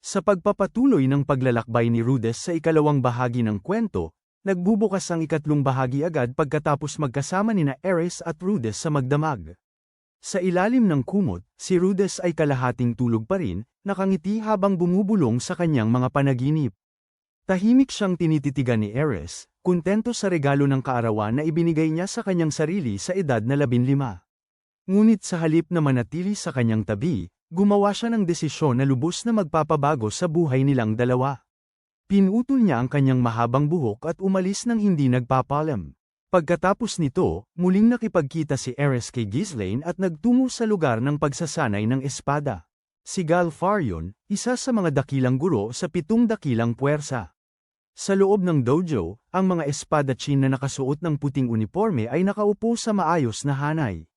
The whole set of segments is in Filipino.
Sa pagpapatuloy ng paglalakbay ni Rudess sa ikalawang bahagi ng kwento, nagbubukas ang ikatlong bahagi agad pagkatapos magkasama nina Ares at Rudess sa magdamag. Sa ilalim ng kumot, si Rudess ay kalahating tulog pa rin, nakangiti habang bumubulong sa kanyang mga panaginip. Tahimik siyang tinititigan ni Ares, kontento sa regalo ng kaarawan na ibinigay niya sa kanyang sarili sa edad na 15. Ngunit sa halip na manatili sa kanyang tabi, gumawa siya ng desisyon na lubos na magpapabago sa buhay nilang dalawa. Pinutol niya ang kanyang mahabang buhok at umalis nang hindi nagpapalam. Pagkatapos nito, muling nakipagkita si Ares kay Ghislaine at nagtungo sa lugar ng pagsasanay ng espada. Si Galfarion, isa sa mga dakilang guro sa 7 dakilang puwersa. Sa loob ng dojo, ang mga espadachim na nakasuot ng puting uniforme ay nakaupo sa maayos na hanay.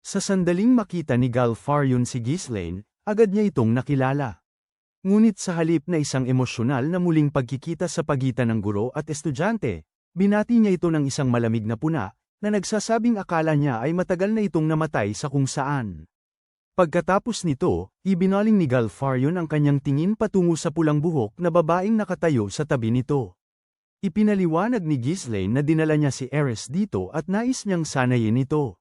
Sa sandaling makita ni Galfarion si Ghislaine, agad niya itong nakilala. Ngunit sa halip na isang emosyonal na muling pagkikita sa pagitan ng guro at estudyante, binati niya ito ng isang malamig na puna, na nagsasabing akala niya ay matagal na itong namatay sa kung saan. Pagkatapos nito, ibinaling ni Galfarion ang kanyang tingin patungo sa pulang buhok na babaeng nakatayo sa tabi nito. Ipinaliwanag ni Ghislaine na dinala niya si Ares dito at nais niyang sanayin ito.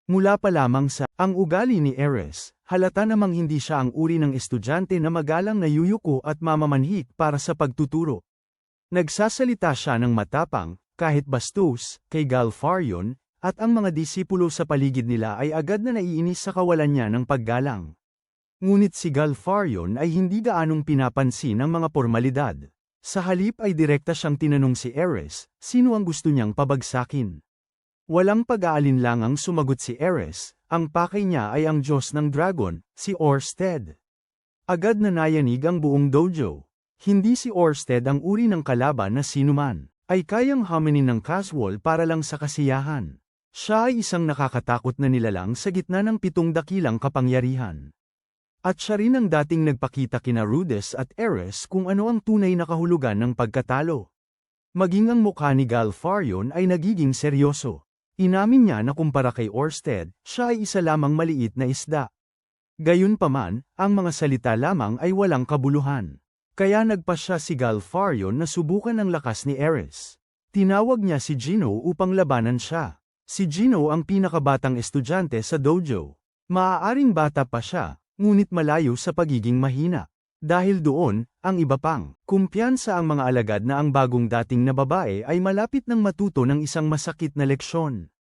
Mula pa lamang sa ang ugali ni Ares, halata namang hindi siya ang uri ng estudyante na magalang na yuyuko at mamamanhik para sa pagtuturo. Nagsasalita siya ng matapang, kahit bastos, kay Galfarion, at ang mga disipulo sa paligid nila ay agad na naiinis sa kawalan niya ng paggalang. Ngunit si Galfarion ay hindi gaanong pinapansin ang mga pormalidad. Sa halip ay direkta siyang tinanong si Ares, sino ang gusto niyang pabagsakin. Walang pag-aalinlangang sumagot si Ares, ang pakay niya ay ang Diyos ng Dragon, si Orsted. Agad na nayanig ang buong dojo. Hindi si Orsted ang uri ng kalaban na sinuman, ay kayang haminin ng casual para lang sa kasiyahan. Siya ay isang nakakatakot na nilalang sa gitna ng 7 dakilang kapangyarihan. At siya rin ang dating nagpakita kina Rudess at Ares kung ano ang tunay na kahulugan ng pagkatalo. Maging ang mukha ni Galfarion ay nagiging seryoso. Inamin niya na kumpara kay Orsted, siya ay isa lamang maliit na isda. Gayunpaman, ang mga salita lamang ay walang kabuluhan. Kaya nagpasya si Galfarion na subukan ang lakas ni Ares. Tinawag niya si Gino upang labanan siya. Si Gino ang pinakabatang estudyante sa dojo. Maaaring bata pa siya, ngunit malayo sa pagiging mahina. Dahil doon, ang iba pang, kumpiyansa ang mga alagad na ang bagong dating na babae ay malapit ng matuto ng isang masakit na leksyon.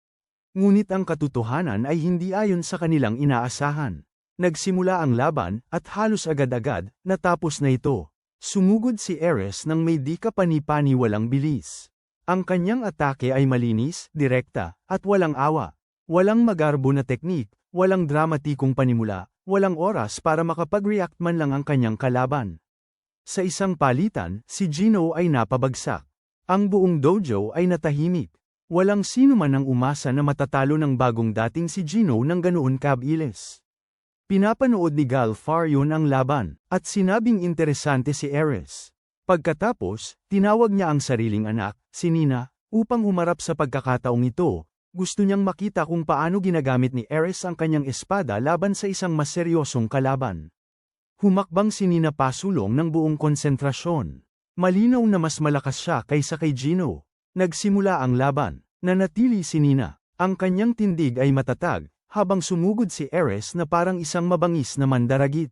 Ngunit ang katotohanan ay hindi ayon sa kanilang inaasahan. Nagsimula ang laban, at halos agad-agad, natapos na ito. Sumugod si Ares nang may di kapani-paniwalang bilis. Ang kanyang atake ay malinis, direkta, at walang awa. Walang magarbo na teknik, walang dramatikong panimula. Walang oras para makapag-react man lang ang kanyang kalaban. Sa isang palitan, si Gino ay napabagsak. Ang buong dojo ay natahimik. Walang sino man ang umasa na matatalo ng bagong dating si Gino ng ganoon kabilis. Pinapanood ni Galfarion ang laban, at sinabing interesante si Ares. Pagkatapos, tinawag niya ang sariling anak, si Nina, upang humarap sa pagkakataong ito. Gusto niyang makita kung paano ginagamit ni Ares ang kanyang espada laban sa isang mas seryosong kalaban. Humakbang si Nina pasulong ng buong konsentrasyon. Malinaw na mas malakas siya kaysa kay Gino. Nagsimula ang laban. Nanatili si Nina. Ang kanyang tindig ay matatag, habang sumugod si Ares na parang isang mabangis na mandaragit.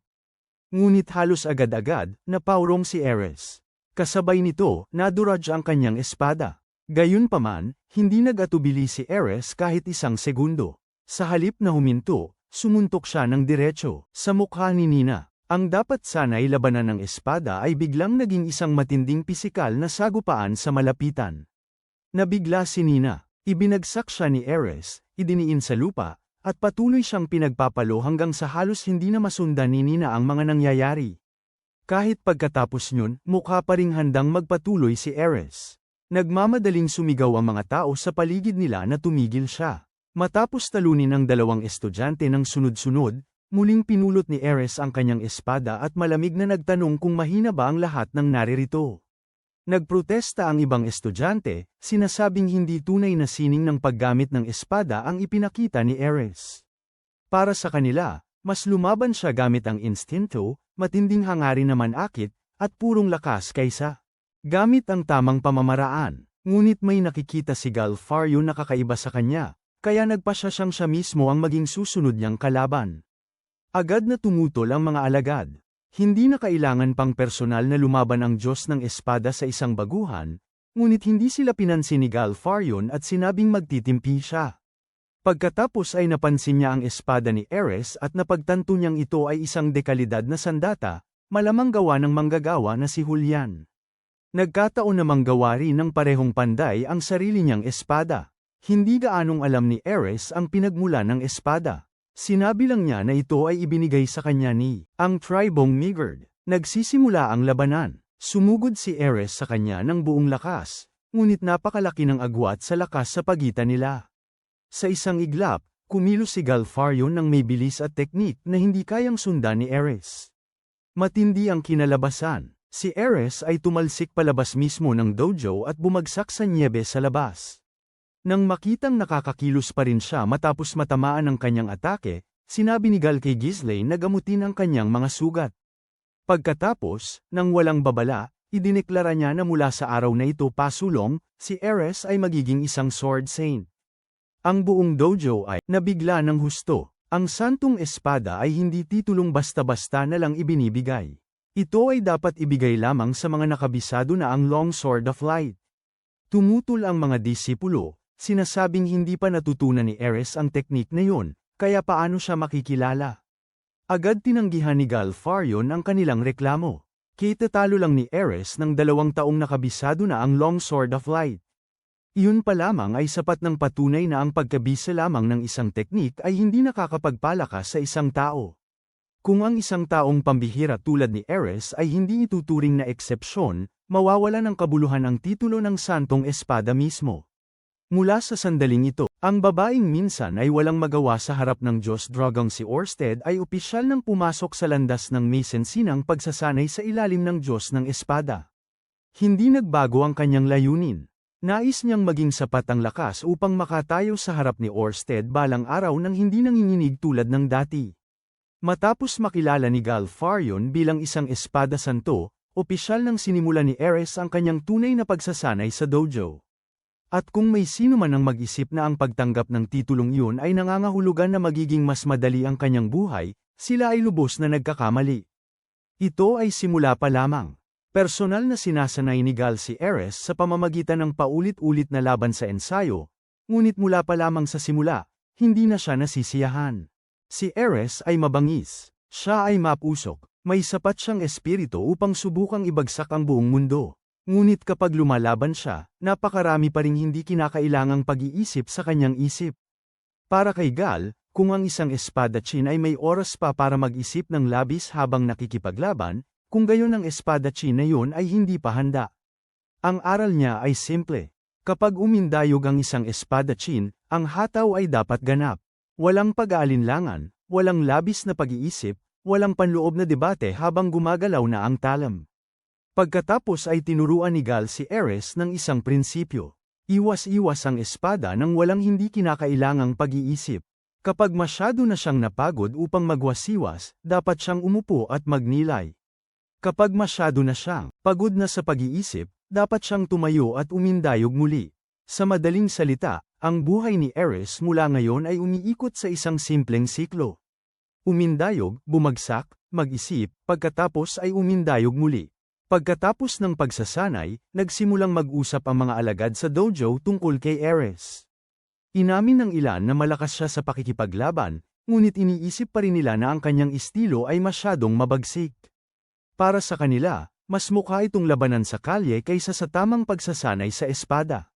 Ngunit halos agad-agad, napaurong si Ares. Kasabay nito, naduraj ang kanyang espada. Gayunpaman, hindi nag-atubili si Ares kahit isang segundo. Sa halip na huminto, sumuntok siya ng diretso sa mukha ni Nina. Ang dapat sana'y labanan ng espada ay biglang naging isang matinding pisikal na sagupaan sa malapitan. Nabigla si Nina. Ibinagsak siya ni Ares, idiniin sa lupa, at patuloy siyang pinagpapalo hanggang sa halos hindi na masundan ni Nina ang mga nangyayari. Kahit pagkatapos niyon, mukha pa ring handang magpatuloy si Ares. Nagmamadaling sumigaw ang mga tao sa paligid nila na tumigil siya. Matapos talunin ang dalawang estudyante ng sunod-sunod, muling pinulot ni Ares ang kanyang espada at malamig na nagtanong kung mahina ba ang lahat ng naririto. Nagprotesta ang ibang estudyante, sinasabing hindi tunay na sining ng paggamit ng espada ang ipinakita ni Ares. Para sa kanila, mas lumaban siya gamit ang instinto, matinding hangarin naman akit, at purong lakas kaysa gamit ang tamang pamamaraan. Ngunit may nakikita si Galfaryo na kakaiba sa kanya, kaya nagpasya siyang siya mismo ang maging susunod niyang kalaban. Agad na tumutol ang mga alagad. Hindi na kailangan pang personal na lumaban ang Diyos ng espada sa isang baguhan, ngunit hindi sila pinansin ni Galfaryon at sinabing magtitimpi siya. Pagkatapos ay napansin niya ang espada ni Ares at napagtanto niyang ito ay isang dekalidad na sandata, malamang gawa ng manggagawa na si Julian. Nagkataon namang gawa rin ng parehong panday ang sarili niyang espada. Hindi gaanong alam ni Ares ang pinagmula ng espada. Sinabi lang niya na ito ay ibinigay sa kanya ni ang tribong Midgard. Nagsisimula ang labanan. Sumugod si Ares sa kanya ng buong lakas, ngunit napakalaki ng agwat sa lakas sa pagitan nila. Sa isang iglap, kumilos si Galfaryon ng may bilis at teknik na hindi kayang sundan ni Ares. Matindi ang kinalabasan. Si Ares ay tumalsik palabas mismo ng dojo at bumagsak sa nyebe sa labas. Nang makitang nakakakilos pa rin siya matapos matamaan ng kanyang atake, sinabi ni Gal kay Ghislaine na gamutin ang kanyang mga sugat. Pagkatapos, nang walang babala, idineklara niya na mula sa araw na ito pasulong, si Ares ay magiging isang sword saint. Ang buong dojo ay nabigla ng husto. Ang santong espada ay hindi titulong basta-basta na lang ibinibigay. Ito ay dapat ibigay lamang sa mga nakabisado na ang Long Sword of Light. Tumutol ang mga disipulo. Sinasabing hindi pa natutunan ni Ares ang teknik na yun, kaya paano siya makikilala? Agad tinanggihan ni Galfaryon ang kanilang reklamo. Kitatalo lang ni Ares ng 2 taong nakabisado na ang Long Sword of Light. Iyon pa lamang ay sapat ng patunay na ang pagkabisa lamang ng isang teknik ay hindi nakakapagpalakas sa isang tao. Kung ang isang taong pambihira tulad ni Ares ay hindi ituturing na eksepsyon, mawawala ng kabuluhan ang titulo ng Santong Espada mismo. Mula sa sandaling ito, ang babaeng minsan ay walang magawa sa harap ng Diyos Dragang si Orsted ay opisyal nang pumasok sa landas ng may sensinang pagsasanay sa ilalim ng Diyos ng Espada. Hindi nagbago ang kanyang layunin. Nais niyang maging sapat ang lakas upang makatayo sa harap ni Orsted balang araw nang hindi nanginginig tulad ng dati. Matapos makilala ni Galfaryon bilang isang espada santo, opisyal nang sinimula ni Ares ang kanyang tunay na pagsasanay sa dojo. At kung may sino man ang mag-isip na ang pagtanggap ng titulong iyon ay nangangahulugan na magiging mas madali ang kanyang buhay, sila ay lubos na nagkakamali. Ito ay simula pa lamang. Personal na sinasanay ni Gal si Ares sa pamamagitan ng paulit-ulit na laban sa ensayo, ngunit mula pa lamang sa simula, hindi na siya nasisiyahan. Si Ares ay mabangis. Siya ay mapusok. May sapat siyang espiritu upang subukang ibagsak ang buong mundo. Ngunit kapag lumalaban siya, napakarami pa ring hindi kinakailangang pag-iisip sa kanyang isip. Para kay Gal, kung ang isang espadachin ay may oras pa para mag-isip ng labis habang nakikipaglaban, kung gayon ang espadachin na yun ay hindi pa handa. Ang aral niya ay simple. Kapag umindayog ang isang espadachin, ang hataw ay dapat ganap. Walang pag-aalinlangan, walang labis na pag-iisip, walang panloob na debate habang gumagalaw na ang talam. Pagkatapos ay tinuruan ni Gal si Ares ng isang prinsipyo. Iwas-iwas ang espada nang walang hindi kinakailangang pag-iisip. Kapag masyado na siyang napagod upang magwasiwas, dapat siyang umupo at magnilay. Kapag masyado na siyang pagod na sa pag-iisip, dapat siyang tumayo at umindayog muli. Sa madaling salita, ang buhay ni Ares mula ngayon ay umiikot sa isang simpleng siklo. Umindayog, bumagsak, mag-isip, pagkatapos ay umindayog muli. Pagkatapos ng pagsasanay, nagsimulang mag-usap ang mga alagad sa dojo tungkol kay Ares. Inamin ng ilan na malakas siya sa pakikipaglaban, ngunit iniisip pa rin nila na ang kanyang estilo ay masyadong mabagsik. Para sa kanila, mas mukha itong labanan sa kalye kaysa sa tamang pagsasanay sa espada.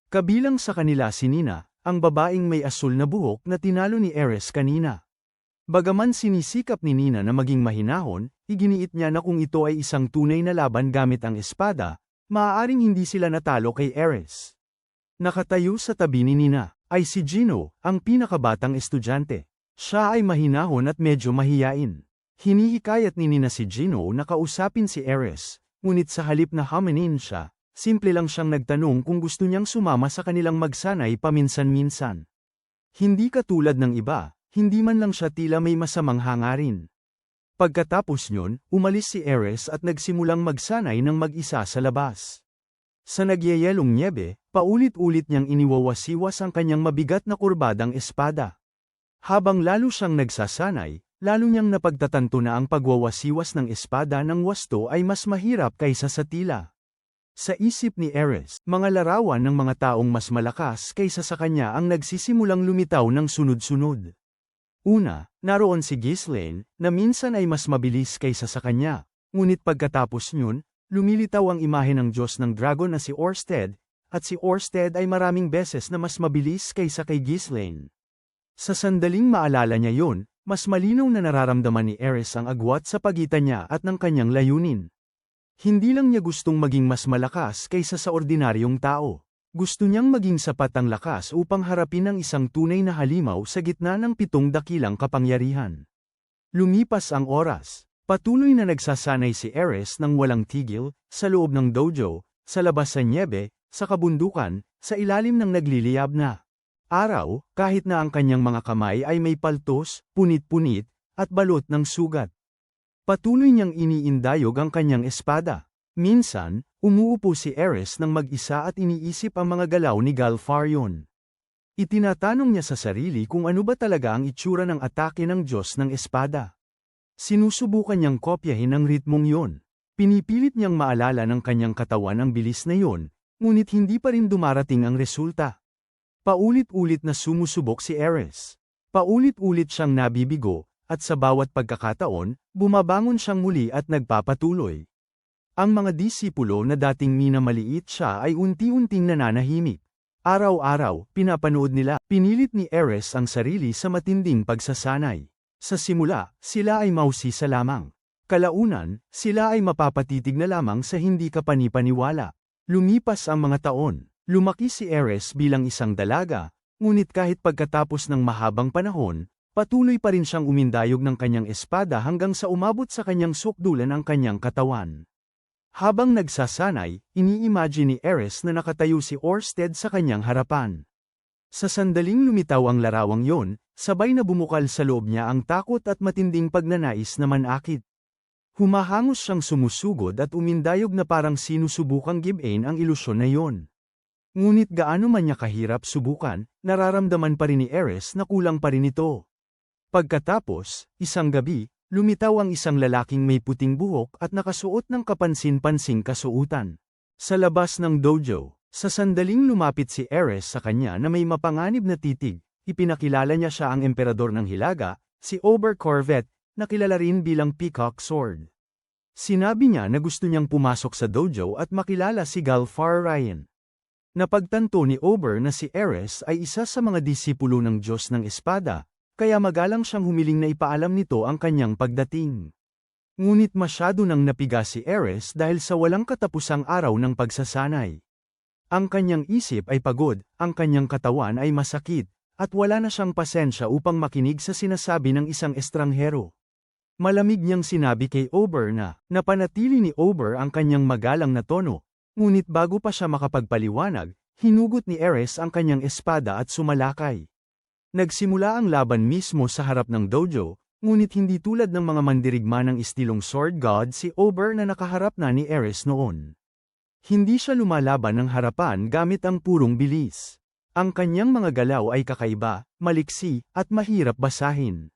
Kabilang sa kanila si Nina, ang babaeng may asul na buhok na tinalo ni Ares kanina. Bagaman sinisikap ni Nina na maging mahinahon, iginiit niya na kung ito ay isang tunay na laban gamit ang espada, maaaring hindi sila natalo kay Ares. Nakatayo sa tabi ni Nina, ay si Gino, ang pinakabatang estudyante. Siya ay mahinahon at medyo mahiyain. Hinihikayat ni Nina si Gino na kausapin si Ares, ngunit sa halip na haminin siya, simple lang siyang nagtanong kung gusto niyang sumama sa kanilang magsanay paminsan-minsan. Hindi katulad ng iba, hindi man lang siya tila may masamang hangarin. Pagkatapos nyon, umalis si Ares at nagsimulang magsanay ng mag-isa sa labas. Sa nagyayelong nyebe, paulit-ulit niyang iniwawasiwas ang kanyang mabigat na kurbadang espada. Habang lalo siyang nagsasanay, lalo niyang napagtatanto na ang pagwawasiwas ng espada ng wasto ay mas mahirap kaysa sa tila. Sa isip ni Ares, mga larawan ng mga taong mas malakas kaysa sa kanya ang nagsisimulang lumitaw ng sunod-sunod. Una, naroon si Ghislaine, na minsan ay mas mabilis kaysa sa kanya, ngunit pagkatapos nyon, lumilitaw ang imahe ng Diyos ng Dragon na si Orsted, at si Orsted ay maraming beses na mas mabilis kaysa kay Ghislaine. Sa sandaling maalala niya yon, mas malinaw na nararamdaman ni Ares ang agwat sa pagitan niya at ng kanyang layunin. Hindi lang niya gustong maging mas malakas kaysa sa ordinaryong tao. Gusto niyang maging sapat ang lakas upang harapin ang isang tunay na halimaw sa gitna ng 7 dakilang kapangyarihan. Lumipas ang oras. Patuloy na nagsasanay si Ares ng walang tigil, sa loob ng dojo, sa labas sa nyebe, sa kabundukan, sa ilalim ng nagliliyab na araw, kahit na ang kanyang mga kamay ay may paltos, punit-punit, at balot ng sugat. Patuloy niyang iniindayog ang kanyang espada. Minsan, umuupo si Ares ng mag-isa at iniisip ang mga galaw ni Galfarion. Itinatanong niya sa sarili kung ano ba talaga ang itsura ng atake ng Diyos ng espada. Sinusubukan niyang kopyahin ang ritmong yon. Pinipilit niyang maalala ng kanyang katawan ang bilis na yon, ngunit hindi pa rin dumarating ang resulta. Paulit-ulit na sumusubok si Ares. Paulit-ulit siyang nabibigo, at sa bawat pagkakataon, bumabangon siyang muli at nagpapatuloy. Ang mga disipulo na dating minamaliit siya ay unti-unting nananahimik. Araw-araw, pinapanood nila, pinilit ni Ares ang sarili sa matinding pagsasanay. Sa simula, sila ay mausisa lamang. Kalaunan, sila ay mapapatitig na lamang sa hindi kapanipaniwala. Lumipas ang mga taon. Lumaki si Ares bilang isang dalaga, ngunit kahit pagkatapos ng mahabang panahon, patuloy pa rin siyang umindayog ng kanyang espada hanggang sa umabot sa kanyang sukdulan ang kanyang katawan. Habang nagsasanay, ini-imagine ni Ares na nakatayo si Orsted sa kanyang harapan. Sa sandaling lumitaw ang larawang yon, sabay na bumukal sa loob niya ang takot at matinding pagnanais na manakit. Humahangos siyang sumusugod at umindayog na parang sinusubukang gibain ang ilusyon na yon. Ngunit gaano man niya kahirap subukan, nararamdaman pa rin ni Ares na kulang pa rin ito. Pagkatapos, isang gabi, lumitaw ang isang lalaking may puting buhok at nakasuot ng kapansin-pansing kasuotan. Sa labas ng dojo, sa sandaling lumapit si Ares sa kanya na may mapanganib na titig, ipinakilala niya siya ang emperador ng Hilaga, si Ober Corvette, na kilala rin bilang Peacock Sword. Sinabi niya na gusto niyang pumasok sa dojo at makilala si Galfarion. Napagtanto ni Ober na si Ares ay isa sa mga disipulo ng Diyos ng Espada, kaya magalang siyang humiling na ipaalam nito ang kanyang pagdating. Ngunit masyado nang napiga si Ares dahil sa walang katapusang araw ng pagsasanay. Ang kanyang isip ay pagod, ang kanyang katawan ay masakit, at wala na siyang pasensya upang makinig sa sinasabi ng isang estranghero. Malamig niyang sinabi kay Ober na, napanatili ni Ober ang kanyang magalang na tono, ngunit bago pa siya makapagpaliwanag, hinugot ni Ares ang kanyang espada at sumalakay. Nagsimula ang laban mismo sa harap ng dojo, ngunit hindi tulad ng mga mandirigma ng istilong sword god si Ober na nakaharap na ni Ares noon. Hindi siya lumalaban ng harapan gamit ang purong bilis. Ang kanyang mga galaw ay kakaiba, maliksi, at mahirap basahin.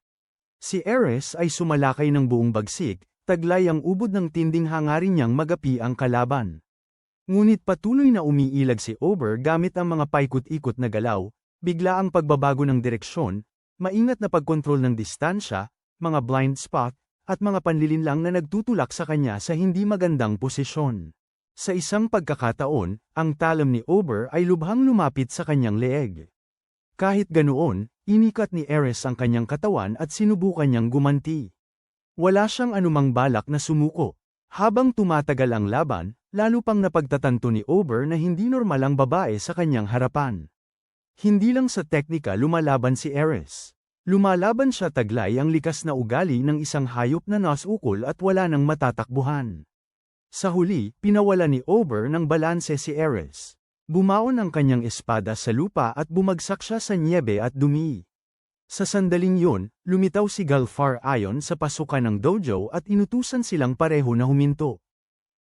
Si Ares ay sumalakay ng buong bagsik, taglay ang ubod ng tinding hangarin niyang magapi ang kalaban. Ngunit patuloy na umiilag si Ober gamit ang mga paikot-ikot na galaw, bigla ang pagbabago ng direksyon, maingat na pagkontrol ng distansya, mga blind spot, at mga panlilinlang na nagtutulak sa kanya sa hindi magandang posisyon. Sa isang pagkakataon, ang talam ni Ober ay lubhang lumapit sa kanyang leeg. Kahit ganoon, inikat ni Ares ang kanyang katawan at sinubukan niyang gumanti. Wala siyang anumang balak na sumuko. Habang tumatagal ang laban, lalo pang napagtatanto ni Ober na hindi normal ang babae sa kanyang harapan. Hindi lang sa teknika lumalaban si Ares. Lumalaban siya taglay ang likas na ugali ng isang hayop na nasukol at wala nang matatakbuhan. Sa huli, pinawala ni Ober ng balanse si Ares. Bumaon ang kanyang espada sa lupa at bumagsak siya sa nyebe at dumi. Sa sandaling yun, lumitaw si Galfar ayon sa pasukan ng dojo at inutusan silang pareho na huminto.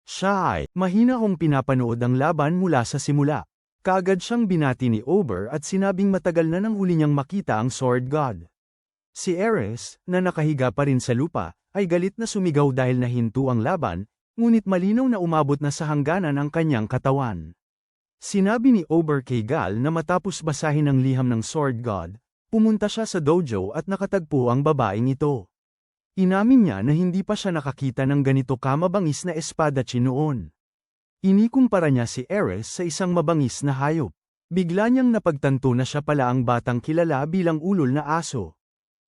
Siya ay mahina kong pinapanood ang laban mula sa simula. Kaagad siyang binati ni Ober at sinabing matagal na nang huli niyang makita ang Sword God. Si Ares, na nakahiga pa rin sa lupa, ay galit na sumigaw dahil nahinto ang laban, ngunit malinaw na umabot na sa hangganan ang kanyang katawan. Sinabi ni Ober kay Gal na matapos basahin ang liham ng Sword God, pumunta siya sa dojo at nakatagpo ang babaeng ito. Inamin niya na hindi pa siya nakakita ng ganito kamabangis na espadachim noon. Inikumpara niya si Ares sa isang mabangis na hayop. Bigla niyang napagtanto na siya pala ang batang kilala bilang ulol na aso.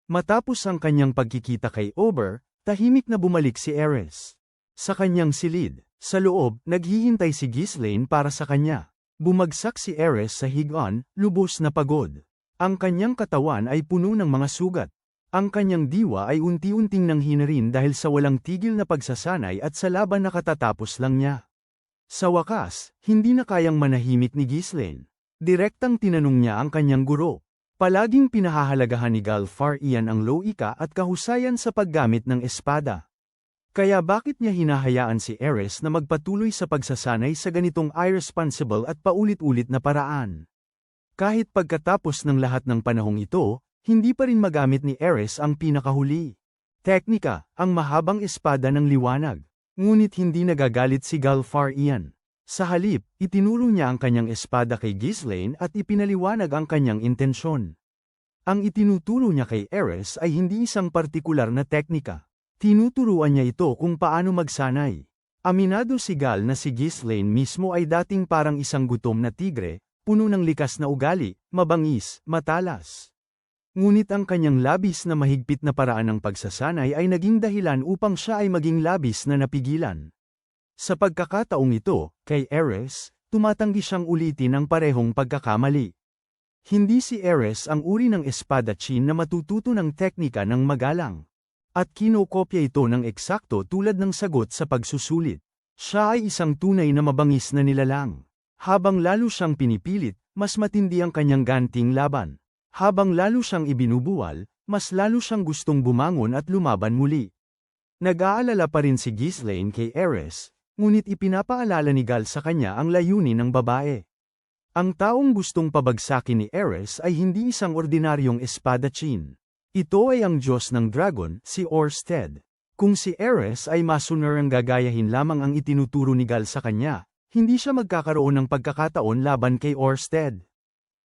Matapos ang kanyang pagkikita kay Ober, tahimik na bumalik si Ares. Sa kanyang silid, sa loob, naghihintay si Ghislaine para sa kanya. Bumagsak si Ares sa higaan, lubos na pagod. Ang kanyang katawan ay puno ng mga sugat. Ang kanyang diwa ay unti-unting nanghina rin dahil sa walang tigil na pagsasanay at sa laban na katatapos lang niya. Sa wakas, hindi na kayang manahimik ni Ghislaine. Direktang tinanong niya ang kanyang guro. Palaging pinahahalagahan ni Galfar iyan ang loika at kahusayan sa paggamit ng espada. Kaya bakit niya hinahayaan si Ares na magpatuloy sa pagsasanay sa ganitong irresponsible at paulit-ulit na paraan? Kahit pagkatapos ng lahat ng panahong ito, hindi pa rin magamit ni Ares ang pinakahuli. Teknika, ang mahabang espada ng liwanag. Ngunit hindi nagagalit si Galfar iyan. Sa halip, itinuro niya ang kanyang espada kay Ghislaine at ipinaliwanag ang kanyang intensyon. Ang itinuturo niya kay Ares ay hindi isang partikular na teknika. Tinuturuan niya ito kung paano magsanay. Aminado si Gal na si Ghislaine mismo ay dating parang isang gutom na tigre, puno ng likas na ugali, mabangis, matalas. Ngunit ang kanyang labis na mahigpit na paraan ng pagsasanay ay naging dahilan upang siya ay maging labis na napigilan. Sa pagkakataong ito, kay Ares, tumatanggi siyang ulitin ang parehong pagkakamali. Hindi si Ares ang uri ng espadachim na matututo ng teknika ng magalang. At kinokopya ito ng eksakto tulad ng sagot sa pagsusulit. Siya ay isang tunay na mabangis na nilalang. Habang lalo siyang pinipilit, mas matindi ang kanyang ganting laban. Habang lalo siyang ibinubuwal, mas lalo siyang gustong bumangon at lumaban muli. Nag-aalala pa rin si Ghislaine kay Ares, ngunit ipinapaalala ni Gal sa kanya ang layunin ng babae. Ang taong gustong pabagsakin ni Ares ay hindi isang ordinaryong espadachim. Ito ay ang Diyos ng Dragon, si Orsted. Kung si Ares ay masunerang gagayahin lamang ang itinuturo ni Gal sa kanya, hindi siya magkakaroon ng pagkakataon laban kay Orsted.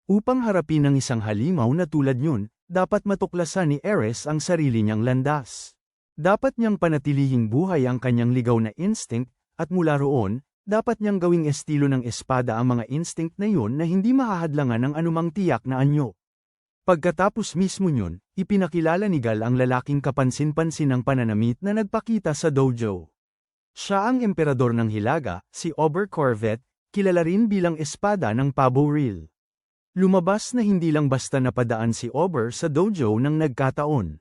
Upang harapin ang isang halimaw na tulad yun, dapat matuklasan ni Ares ang sarili niyang landas. Dapat niyang panatilihing buhay ang kanyang ligaw na instinct, at mula roon, dapat niyang gawing estilo ng espada ang mga instinct na yun na hindi mahahadlangan ng anumang tiyak na anyo. Pagkatapos mismo yun, ipinakilala ni Gal ang lalaking kapansin-pansin ng pananamit na nagpakita sa dojo. Siya ang emperador ng Hilaga, si Ober Corvette, kilala rin bilang espada ng Pabo Real. Lumabas na hindi lang basta napadaan si Ober sa dojo nang nagkataon.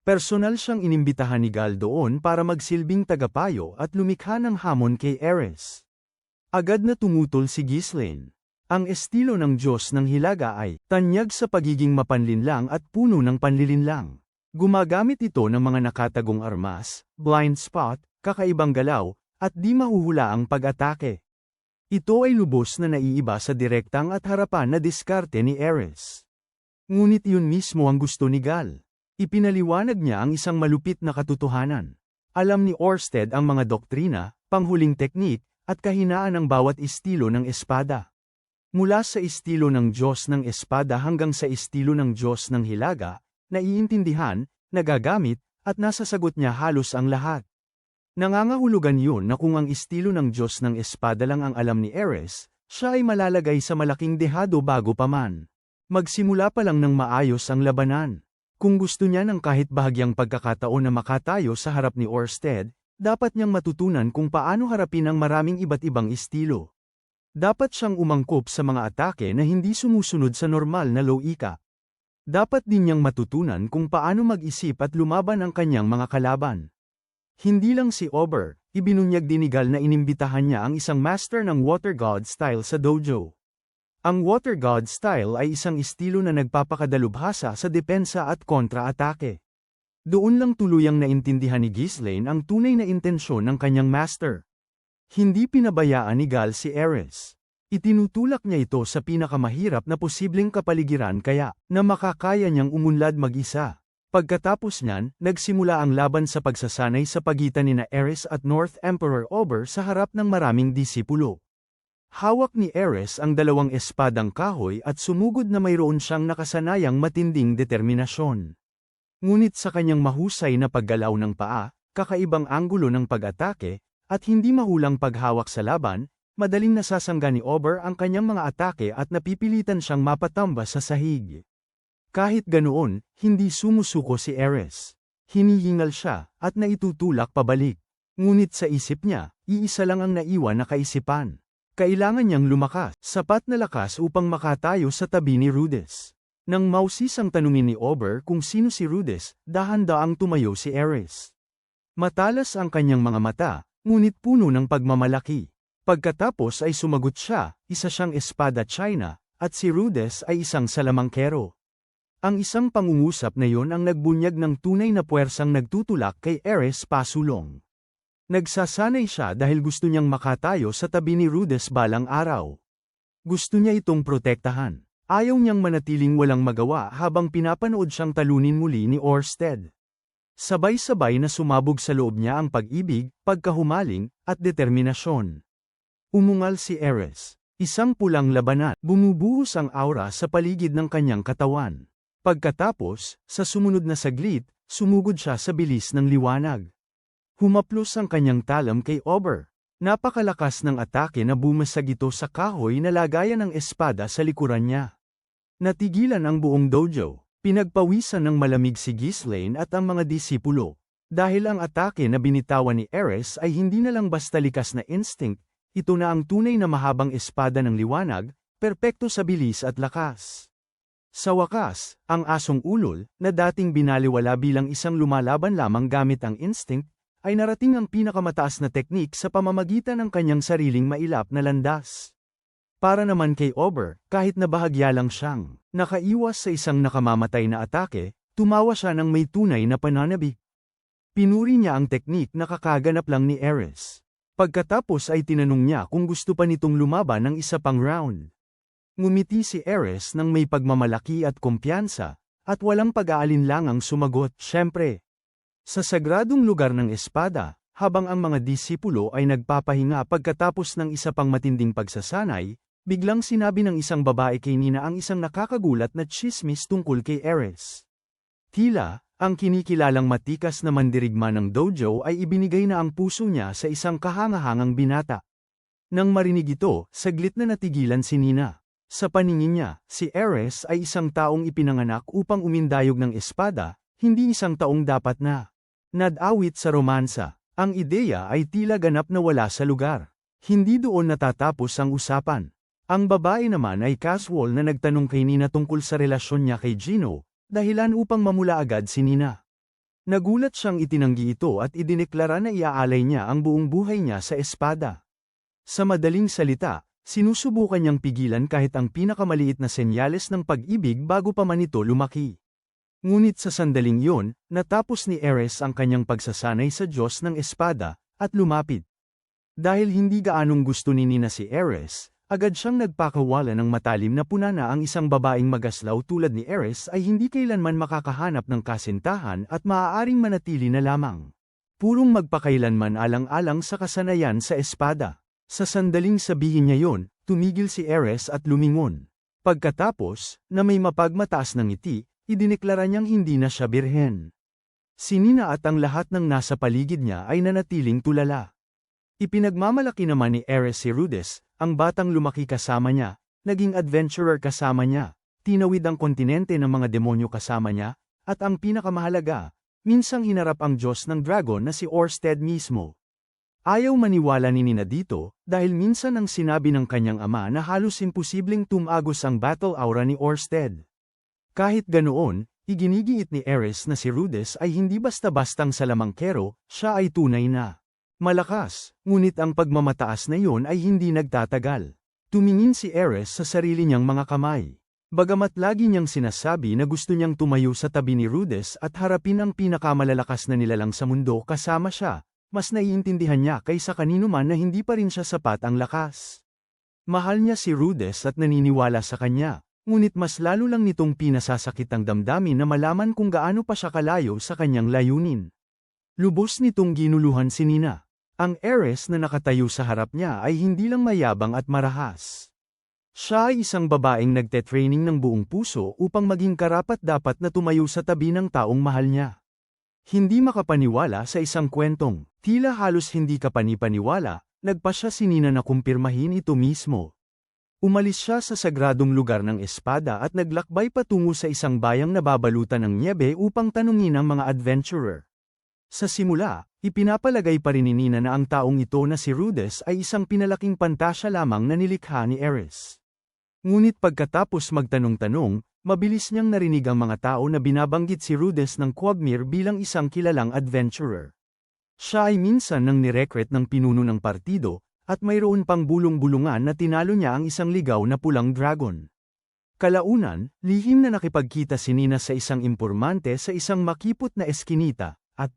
Personal siyang inimbitahan ni Gal doon para magsilbing tagapayo at lumikha ng hamon kay Ares. Agad na tumutol si Ghislaine. Ang estilo ng Diyos ng Hilaga ay tanyag sa pagiging mapanlinlang at puno ng panlilinlang. Gumagamit ito ng mga nakatagong armas, blind spot, kakaibang galaw, at di mahuhula ang pag-atake. Ito ay lubos na naiiba sa direktang at harapan na diskarte ni Ares. Ngunit yun mismo ang gusto ni Gal. Ipinaliwanag niya ang isang malupit na katotohanan. Alam ni Orsted ang mga doktrina, panghuling teknik, at kahinaan ng bawat estilo ng espada. Mula sa estilo ng Diyos ng espada hanggang sa estilo ng Diyos ng Hilaga, naiintindihan, nagagamit, at nasasagot niya halos ang lahat. Nangangahulugan yun na kung ang estilo ng Diyos ng espada lang ang alam ni Ares, siya ay malalagay sa malaking dehado bago pa man. Magsimula pa lang ng maayos ang labanan. Kung gusto niya ng kahit bahagyang pagkakataon na makatayo sa harap ni Orsted, dapat niyang matutunan kung paano harapin ang maraming iba't ibang estilo. Dapat siyang umangkop sa mga atake na hindi sumusunod sa normal na loika. Dapat din niyang matutunan kung paano mag-isip at lumaban ang kanyang mga kalaban. Hindi lang si Ober, ibinunyag din ni Gal na inimbitahan niya ang isang master ng Water God style sa dojo. Ang Water God style ay isang estilo na nagpapakadalubhasa sa depensa at kontra-atake. Doon lang tuluyang naintindihan ni Ghislaine ang tunay na intensyon ng kanyang master. Hindi pinabayaan ni Gal si Ares. Itinutulak niya ito sa pinakamahirap na posibleng kapaligiran kaya na makakaya niyang umunlad mag-isa. Pagkatapos niyan, nagsimula ang laban sa pagsasanay sa pagitan nina Ares at North Emperor Ober sa harap ng maraming disipulo. Hawak ni Ares ang dalawang espadang kahoy at sumugod na mayroon siyang nakasanayang matinding determinasyon. Ngunit sa kanyang mahusay na paggalaw ng paa, kakaibang anggulo ng pag-atake, at hindi mahulang paghawak sa laban, madaling nasasangga ni Ober ang kanyang mga atake at napipilitan siyang mapatamba sa sahig. Kahit ganoon, hindi sumusuko si Ares. Hinihingal siya, at naitutulak pabalik. Ngunit sa isip niya, iisa lang ang naiwan na kaisipan. Kailangan niyang lumakas, sapat na lakas upang makatayo sa tabi ni Rudess. Nang mausisang tanungin ni Ober kung sino si Rudess, dahan-daang tumayo si Ares. Matalas ang kanyang mga mata, ngunit puno ng pagmamalaki. Pagkatapos ay sumagot siya, isa siyang espada China, at si Rudess ay isang salamangkero. Ang isang pangungusap na yon ang nagbunyag ng tunay na puwersang nagtutulak kay Ares pasulong. Nagsasanay siya dahil gusto niyang makatayo sa tabi ni Rudess balang araw. Gusto niya itong protektahan. Ayaw niyang manatiling walang magawa habang pinapanood siyang talunin muli ni Orsted. Sabay-sabay na sumabog sa loob niya ang pag-ibig, pagkahumaling, at determinasyon. Umungal si Ares. Isang pulang labanan, bumubuhos ang aura sa paligid ng kanyang katawan. Pagkatapos, sa sumunod na saglit, sumugod siya sa bilis ng liwanag. Humaplos ang kanyang talam kay Ober. Napakalakas ng atake na bumasag ito sa kahoy na lagayan ng espada sa likuran niya. Natigilan ang buong dojo. Pinagpawisan ng malamig si Ghislaine at ang mga disipulo. Dahil ang atake na binitawan ni Ares ay hindi na lang basta likas na instinct, ito na ang tunay na mahabang espada ng liwanag, perpekto sa bilis at lakas. Sa wakas, ang asong ulol, na dating binaliwala bilang isang lumalaban lamang gamit ang instinct, ay narating ang pinakamataas na teknik sa pamamagitan ng kanyang sariling mailap na landas. Para naman kay Ober, kahit na bahagya lang siyang nakaiwas sa isang nakamamatay na atake, tumawa siya ng may tunay na pananabik. Pinuri niya ang teknik na kakaganap lang ni Ares. Pagkatapos ay tinanong niya kung gusto pa nitong lumaban ng isa pang round. Ngumiti si Ares ng may pagmamalaki at kumpiyansa, at walang pag-aalinlangang sumagot, "Siyempre." Sa sagradong lugar ng espada, habang ang mga disipulo ay nagpapahinga pagkatapos ng isa pang matinding pagsasanay, biglang sinabi ng isang babae kay Nina ang isang nakakagulat na tsismis tungkol kay Ares. Tila, ang kinikilalang matikas na mandirigma ng dojo ay ibinigay na ang puso niya sa isang kahangahangang binata. Nang marinig ito, saglit na natigilan si Nina. Sa paningin niya, si Ares ay isang taong ipinanganak upang umindayog ng espada, hindi isang taong dapat na nadawit sa romansa. Ang ideya ay tila ganap na wala sa lugar. Hindi doon natatapos ang usapan. Ang babae naman ay casual na nagtanong kay Nina tungkol sa relasyon niya kay Gino, dahilan upang mamula agad si Nina. Nagulat siyang itinanggi ito at idineklara na iaalay niya ang buong buhay niya sa espada. Sa madaling salita, sinusubukan niyang pigilan kahit ang pinakamaliit na senyales ng pag-ibig bago pa man ito lumaki. Ngunit sa sandaling yon, natapos ni Ares ang kanyang pagsasanay sa Diyos ng espada, at lumapit. Dahil hindi gaanong gusto ni Nina si Ares, agad siyang nagpakawala ng matalim na punana ang isang babaeng magaslaw tulad ni Ares ay hindi kailanman makakahanap ng kasintahan at maaaring manatili na lamang. Purong magpakailanman alang-alang sa kasanayan sa espada. Sa sandaling sabihin niya yon, tumigil si Ares at lumingon. Pagkatapos, na may mapagmataas ng ngiti, idineklara niyang hindi na siya birhen. Si Nina at ang lahat ng nasa paligid niya ay nanatiling tulala. Ipinagmamalaki naman ni Ares si Rudess, ang batang lumaki kasama niya, naging adventurer kasama niya, tinawid ang kontinente ng mga demonyo kasama niya, at ang pinakamahalaga, minsang hinarap ang Diyos ng dragon na si Orsted mismo. Ayaw maniwala ni Nina dito, dahil minsan ang sinabi ng kanyang ama na halos imposibleng tumagos ang battle aura ni Orsted. Kahit ganoon, iginigiit ni Ares na si Rudess ay hindi basta-bastang salamangkero, siya ay tunay na malakas, ngunit ang pagmamataas na iyon ay hindi nagtatagal. Tumingin si Ares sa sarili niyang mga kamay. Bagamat lagi niyang sinasabi na gusto niyang tumayo sa tabi ni Rudess at harapin ang pinakamalalakas na nilalang sa mundo kasama siya, mas naiintindihan niya kaysa kanino man na hindi pa rin siya sapat ang lakas. Mahal niya si Rudess at naniniwala sa kanya, ngunit mas lalo lang nitong pinasasakit ang damdamin na malaman kung gaano pa siya kalayo sa kanyang layunin. Lubos nitong ginuluhan si Nina. Ang Ares na nakatayo sa harap niya ay hindi lang mayabang at marahas. Siya ay isang babaeng nagte-training ng buong puso upang maging karapat-dapat na tumayo sa tabi ng taong mahal niya. Hindi makapaniwala sa isang kwentong, tila halos hindi kapanipaniwala, nagpasya si Nina na kumpirmahin ito mismo. Umalis siya sa sagradong lugar ng espada at naglakbay patungo sa isang bayang nababalutan ng nyebe upang tanungin ang mga adventurer. Sa simula, ipinapalagay pa rin ni Nina na ang taong ito na si Rudess ay isang pinalaking pantasya lamang na nilikha ni Ares. Ngunit pagkatapos magtanong-tanong, mabilis niyang narinig ang mga tao na binabanggit si Rudess ng Quagmire bilang isang kilalang adventurer. Siya ay minsan nang nirecruit ng pinuno ng partido, at mayroon pang bulong-bulungan na tinalo niya ang isang ligaw na pulang dragon. Kalaunan, lihim na nakipagkita si Nina sa isang impormante sa isang makipot na eskinita, at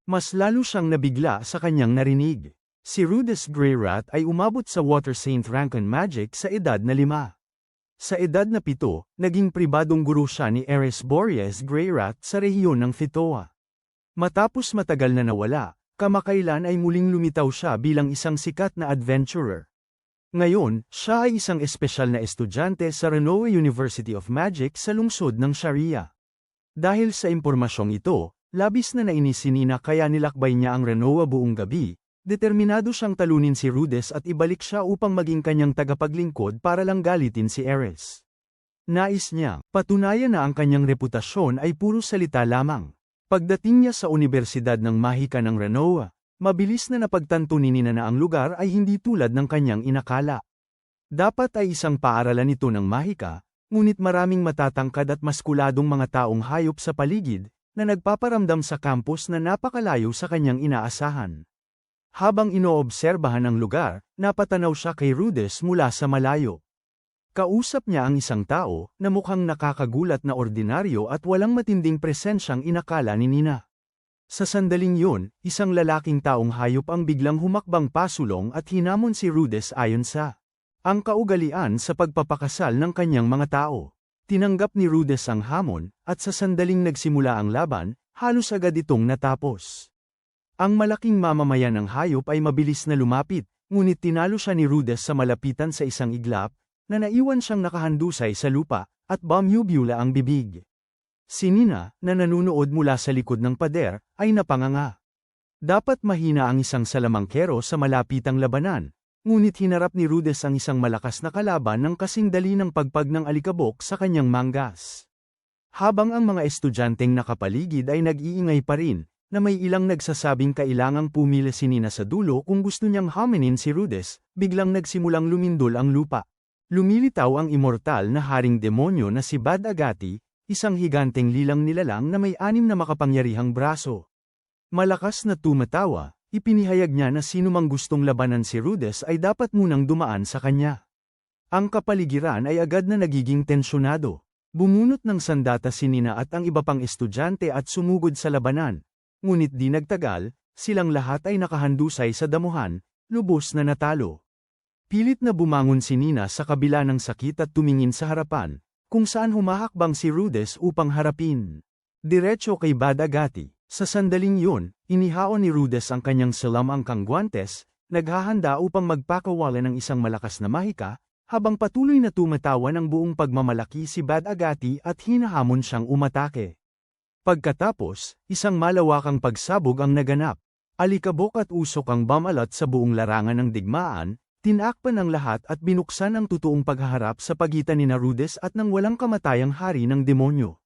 mas lalo siyang nabigla sa kanyang narinig. Si Rudess Greyrat ay umabot sa Water Saint Rankan Magic sa edad na 5. Sa edad na 7, naging pribadong guro siya ni Ares Boreas Greyrat sa rehiyon ng Fitoa. Matapos matagal na nawala, kamakailan ay muling lumitaw siya bilang isang sikat na adventurer. Ngayon, siya ay isang espesyal na estudyante sa Renoa University of Magic sa lungsod ng Sharia. Dahil sa impormasyong ito, labis na nainis si Nina kaya nilakbay niya ang Renoa buong gabi. Determinado siyang talunin si Rudess at ibalik siya upang maging kanyang tagapaglingkod para lang galitin si Ares. Nais niya, patunayan na ang kanyang reputasyon ay puro salita lamang. Pagdating niya sa Universidad ng Mahika ng Renoa, mabilis na napagtanto ni Nina na ang lugar ay hindi tulad ng kanyang inakala. Dapat ay isang paaralan ito ng Mahika, ngunit maraming matatangkad at maskuladong mga taong hayop sa paligid, na nagpaparamdam sa campus na napakalayo sa kanyang inaasahan. Habang inoobserbahan ang lugar, napatanaw siya kay Rudess mula sa malayo. Kausap niya ang isang tao, na mukhang nakakagulat na ordinaryo at walang matinding presensyang inakala ni Nina. Sa sandaling yun, isang lalaking taong hayop ang biglang humakbang pasulong at hinamon si Rudess ayon sa ang kaugalian sa pagpapakasal ng kanyang mga tao. Tinanggap ni Rudess ang hamon, at sa sandaling nagsimula ang laban, halos agad itong natapos. Ang malaking mamamayan ng hayop ay mabilis na lumapit, ngunit tinalo siya ni Rudess sa malapitan sa isang iglap, na naiwan siyang nakahandusay sa lupa, at bumubula ang bibig. Si Nina, na nanunood mula sa likod ng pader, ay napanganga. Dapat mahina ang isang salamangkero sa malapitang labanan, ngunit hinarap ni Rudess ang isang malakas na kalaban ng kasing dali ng pagpag ng alikabok sa kanyang manggas. Habang ang mga estudyanteng nakapaligid ay nag-iingay pa rin, na may ilang nagsasabing kailangang pumili si Nina sa dulo kung gusto niyang haminin si Rudess, biglang nagsimulang lumindol ang lupa. Lumilitaw ang immortal na haring demonyo na si Bad Agati, isang higanteng lilang nilalang na may 6 na makapangyarihang braso. Malakas na tumatawa, ipinihayag niya na sinumang gustong labanan si Rudess ay dapat munang dumaan sa kanya. Ang kapaligiran ay agad na nagiging tensyonado. Bumunot ng sandata si Nina at ang iba pang estudyante at sumugod sa labanan. Ngunit di nagtagal, silang lahat ay nakahandusay sa damuhan, lubos na natalo. Pilit na bumangon si Nina sa kabila ng sakit at tumingin sa harapan, kung saan humahakbang si Rudess upang harapin. Diretso kay Bad Agati. Sa sandaling yun, inihaon ni Rudess ang kanyang salamangkang guwantes, naghahanda upang magpakawala ng isang malakas na mahika, habang patuloy na tumatawa ng buong pagmamalaki si Bad Agati at hinahamon siyang umatake. Pagkatapos, isang malawakang pagsabog ang naganap. Alikabok at usok ang bumalat sa buong larangan ng digmaan, tinakpan ng lahat at binuksan ang totoong paghaharap sa pagitan ni Rudess at ng walang kamatayang hari ng demonyo.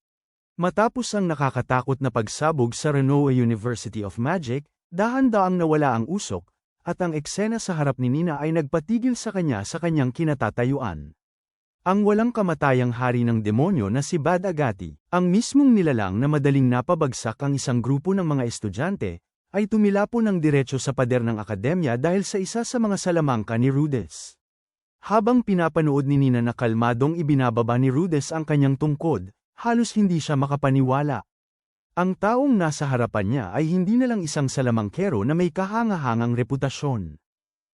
Matapos ang nakakatakot na pagsabog sa Renoa University of Magic, dahan-daang nawala ang usok, at ang eksena sa harap ni Nina ay nagpatigil sa kanyang kinatatayuan. Ang walang kamatayang hari ng demonyo na si Bad Agati, ang mismong nilalang na madaling napabagsak ang isang grupo ng mga estudyante, ay tumilapo ng diretso sa pader ng akademya dahil sa isa sa mga salamangka ni Rudess. Habang pinapanood ni Nina na kalmadong ibinababa ni Rudess ang kanyang tungkod, halos hindi siya makapaniwala. Ang taong nasa harapan niya ay hindi na lang isang salamangkero na may kahangahangang reputasyon.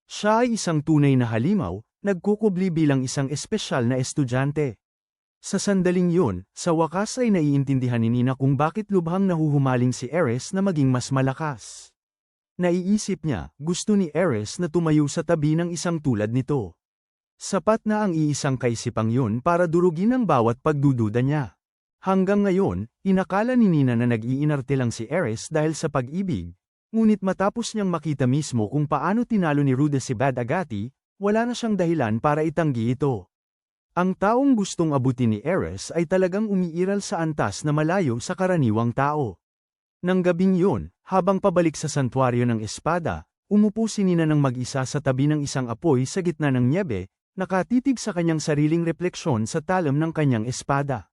Siya ay isang tunay na halimaw, nagkukubli bilang isang espesyal na estudyante. Sa sandaling yun, sa wakas ay naiintindihan ni Nina kung bakit lubhang nahuhumaling si Ares na maging mas malakas. Naiisip niya, gusto ni Ares na tumayo sa tabi ng isang tulad nito. Sapat na ang iisang kaisipang yun para durugin ang bawat pagdududa niya. Hanggang ngayon, inakala ni Nina na nag-iinarte lang si Ares dahil sa pag-ibig, ngunit matapos niyang makita mismo kung paano tinalo ni Rudess si Bad Agati, wala na siyang dahilan para itanggi ito. Ang taong gustong abutin ni Ares ay talagang umiiral sa antas na malayo sa karaniwang tao. Nang gabing yun, habang pabalik sa santuaryo ng espada, umupo si Nina ng mag-isa sa tabi ng isang apoy sa gitna ng nyebe, nakatitig sa kanyang sariling refleksyon sa talam ng kanyang espada.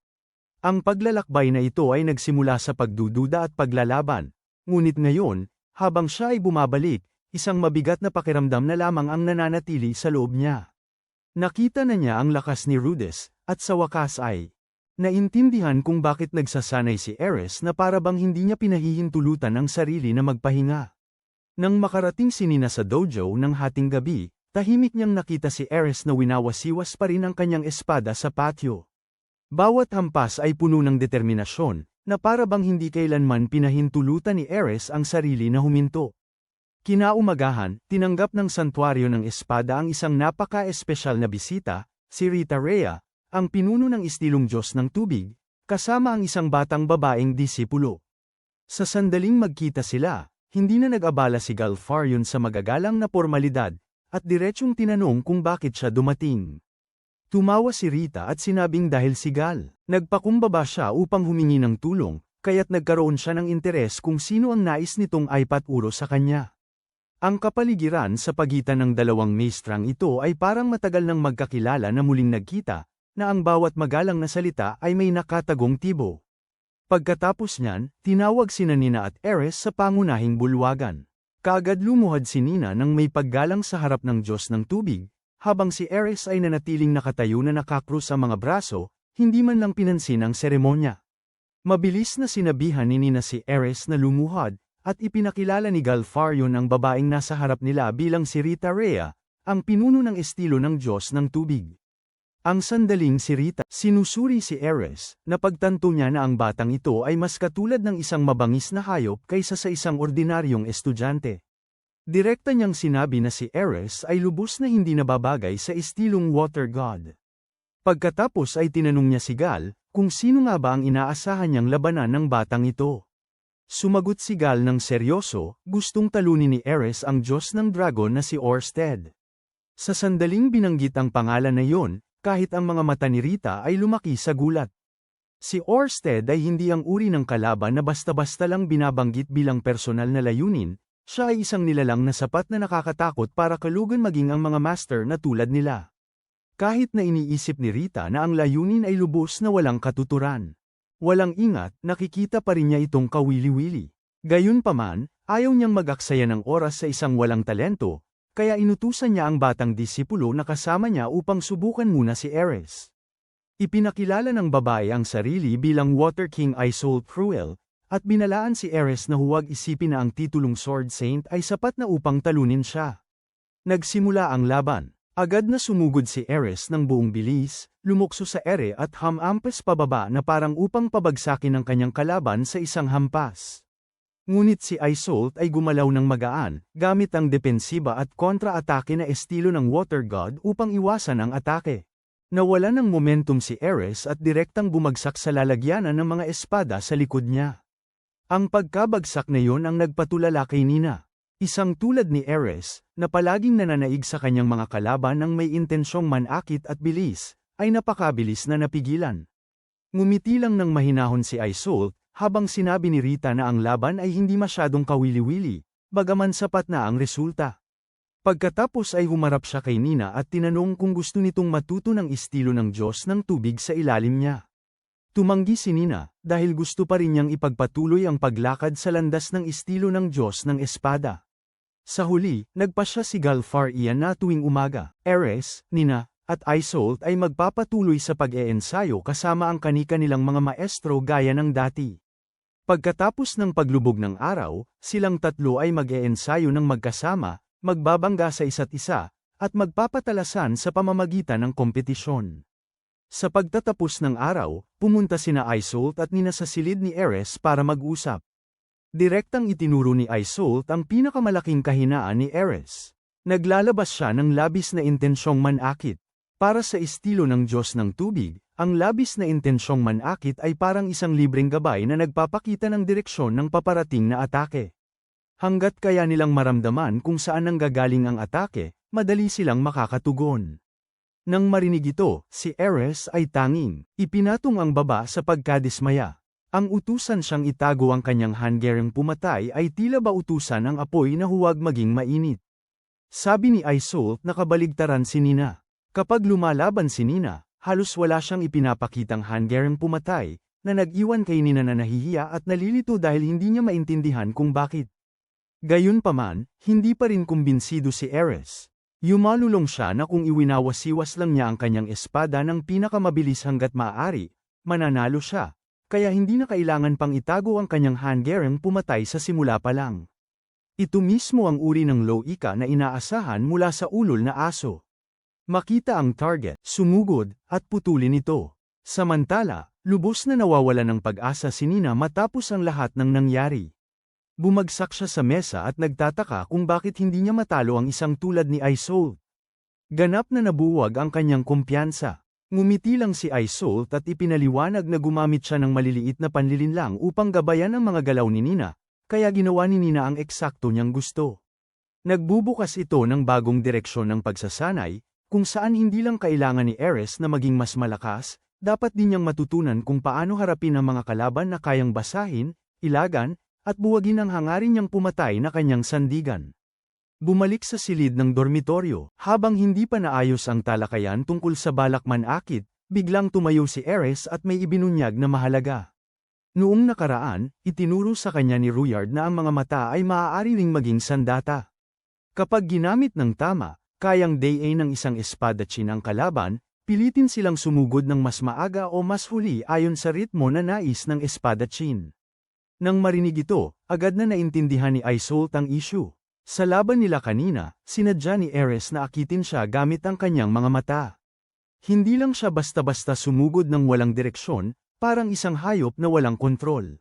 Ang paglalakbay na ito ay nagsimula sa pagdududa at paglalaban, ngunit ngayon, habang siya ay bumabalik, isang mabigat na pakiramdam na lamang ang nananatili sa loob niya. Nakita na niya ang lakas ni Rudess, at sa wakas ay naintindihan kung bakit nagsasanay si Ares na para bang hindi niya pinahihintulutan ang sarili na magpahinga. Nang makarating si Nina sa dojo ng hating gabi, tahimik niyang nakita si Ares na winawasiwas pa rin ang kanyang espada sa patio. Bawat hampas ay puno ng determinasyon, na para bang hindi kailanman pinahintulutan ni Ares ang sarili na huminto. Kinaumagahan, tinanggap ng santuaryo ng espada ang isang napaka-espesyal na bisita, si Rita Rhea, ang pinuno ng istilong Diyos ng Tubig, kasama ang isang batang babaeng disipulo. Sa sandaling magkita sila, hindi na nag-abala si Galfarion sa magagalang na pormalidad, at diretsyong tinanong kung bakit siya dumating. Tumawa si Rita at sinabing dahil si Gal, nagpakumbaba siya upang humingi ng tulong, kaya't nagkaroon siya ng interes kung sino ang nais nitong aipaturo sa kanya. Ang kapaligiran sa pagitan ng dalawang maestrang ito ay parang matagal nang magkakilala na muling nagkita, na ang bawat magalang na salita ay may nakatagong tibo. Pagkatapos niyan, tinawag sina Nina at Ares sa pangunahing bulwagan. Kaagad lumuhad si Nina nang may paggalang sa harap ng Diyos ng Tubig, habang si Ares ay nanatiling nakatayo na nakakrus sa mga braso, hindi man lang pinansin ang seremonya. Mabilis na sinabihan ni Nina si Ares na lumuhad, at ipinakilala ni Galfarion ang babaeng nasa harap nila bilang si Rita Rhea, ang pinuno ng estilo ng Diyos ng Tubig. Ang sandaling si Rita, sinusuri si Ares, napagtanto niya na ang batang ito ay mas katulad ng isang mabangis na hayop kaysa sa isang ordinaryong estudyante. Direkta niyang sinabi na si Ares ay lubos na hindi nababagay sa estilong water god. Pagkatapos ay tinanong niya si Gal, kung sino nga ba ang inaasahan niyang labanan ng batang ito. Sumagot si Gal ng seryoso, gustong talunin ni Ares ang Diyos ng Dragon na si Orsted. Sa sandaling binanggit ang pangalan na yon, kahit ang mga mata ni Rita ay lumaki sa gulat. Si Orsted ay hindi ang uri ng kalaban na basta-basta lang binabanggit bilang personal na layunin, siya ay isang nilalang na sapat na nakakatakot para kalugan maging ang mga master na tulad nila. Kahit na iniisip ni Rita na ang layunin ay lubos na walang katuturan. Walang ingat, nakikita pa rin niya itong kawili-wili. Gayunpaman, ayaw niyang mag-aksaya ng oras sa isang walang talento, kaya inutusan niya ang batang disipulo na kasama niya upang subukan muna si Ares. Ipinakilala ng babae ang sarili bilang Water King Isolde Cruel, at binalaan si Ares na huwag isipin na ang titulong Sword Saint ay sapat na upang talunin siya. Nagsimula ang laban. Agad na sumugod si Ares ng buong bilis, lumukso sa ere at hamampes pababa na parang upang pabagsakin ang kanyang kalaban sa isang hampas. Ngunit si Isolde ay gumalaw ng magaan, gamit ang depensiba at kontra-atake na estilo ng Water God upang iwasan ang atake. Nawala ng momentum si Ares at direktang bumagsak sa lalagyanan ng mga espada sa likod niya. Ang pagkabagsak na yon ang nagpatulala kay Nina. Isang tulad ni Ares, na palaging nananaig sa kanyang mga kalaban ng may intensyong manakit at bilis, ay napakabilis na napigilan. Ngumiti lang ng mahinahon si Isolde, habang sinabi ni Rita na ang laban ay hindi masyadong kawili-wili, bagaman sapat na ang resulta. Pagkatapos ay humarap siya kay Nina at tinanong kung gusto nitong matuto ng estilo ng Diyos ng Tubig sa ilalim niya. Tumanggi si Nina, dahil gusto pa rin niyang ipagpatuloy ang paglakad sa landas ng estilo ng Diyos ng Espada. Sa huli, nagpasya si Galfarian na tuwing umaga, Ares, Nina, at Isolde ay magpapatuloy sa pag-eensayo kasama ang kani-kanilang mga maestro gaya ng dati. Pagkatapos ng paglubog ng araw, silang tatlo ay mag-eensayo ng magkasama, magbabangga sa isa't isa, at magpapatalasan sa pamamagitan ng kompetisyon. Sa pagtatapos ng araw, pumunta sina Isolde at Nina sa silid ni Ares para mag-usap. Direktang itinuro ni Isolde ang pinakamalaking kahinaan ni Ares. Naglalabas siya ng labis na intensyong manakit. Para sa estilo ng Diyos ng Tubig, ang labis na intensyong manakit ay parang isang libreng gabay na nagpapakita ng direksyon ng paparating na atake. Hanggat kaya nilang maramdaman kung saan nanggagaling ang atake, madali silang makakatugon. Nang marinig ito, si Ares ay tanging ipinatong ang baba sa pagkadismaya. Ang utusan siyang itago ang kanyang handgerang pumatay ay tila ba utusan ang apoy na huwag maging mainit. Sabi ni Isolde na kabaligtaran si Nina. Kapag lumalaban si Nina, halos wala siyang ipinapakitang handgerang pumatay, na nag-iwan kay Nina na nahihiya at nalilito dahil hindi niya maintindihan kung bakit. Gayunpaman, hindi pa rin kumbinsido si Ares. Yumalulong siya na kung iwinawasiwas lang niya ang kanyang espada ng pinakamabilis hanggat maaari, mananalo siya. Kaya hindi na kailangan pang itago ang kanyang handgerang pumatay sa simula pa lang. Ito mismo ang uri ng loika na inaasahan mula sa ulol na aso. Makita ang target, sumugod, at putulin ito. Samantala, lubos na nawawala ng pag-asa si Nina matapos ang lahat ng nangyari. Bumagsak siya sa mesa at nagtataka kung bakit hindi niya matalo ang isang tulad ni Isolde. Ganap na nabuwag ang kanyang kumpiyansa. Ngumiti lang si Isolde at ipinaliwanag na gumamit siya ng maliliit na panlilinlang upang gabayan ang mga galaw ni Nina, kaya ginawa ni Nina ang eksakto niyang gusto. Nagbubukas ito ng bagong direksyon ng pagsasanay, kung saan hindi lang kailangan ni Ares na maging mas malakas, dapat din niyang matutunan kung paano harapin ang mga kalaban na kayang basahin, ilagan, at buwagin ang hangarin niyang pumatay na kanyang sandigan. Bumalik sa silid ng dormitoryo, habang hindi pa naayos ang talakayan tungkol sa balak manakit, biglang tumayo si Ares at may ibinunyag na mahalaga. Noong nakaraan, itinuro sa kanya ni Ruyard na ang mga mata ay maaari ring maging sandata. Kapag ginamit ng tama, kayang day ng isang espadachim ang kalaban, pilitin silang sumugod ng mas maaga o mas huli ayon sa ritmo na nais ng espadachim. Nang marinig ito, agad na naintindihan ni Isolde ang issue. Sa laban nila kanina, sinadya ni Ares na akitin siya gamit ang kanyang mga mata. Hindi lang siya basta-basta sumugod ng walang direksyon, parang isang hayop na walang kontrol.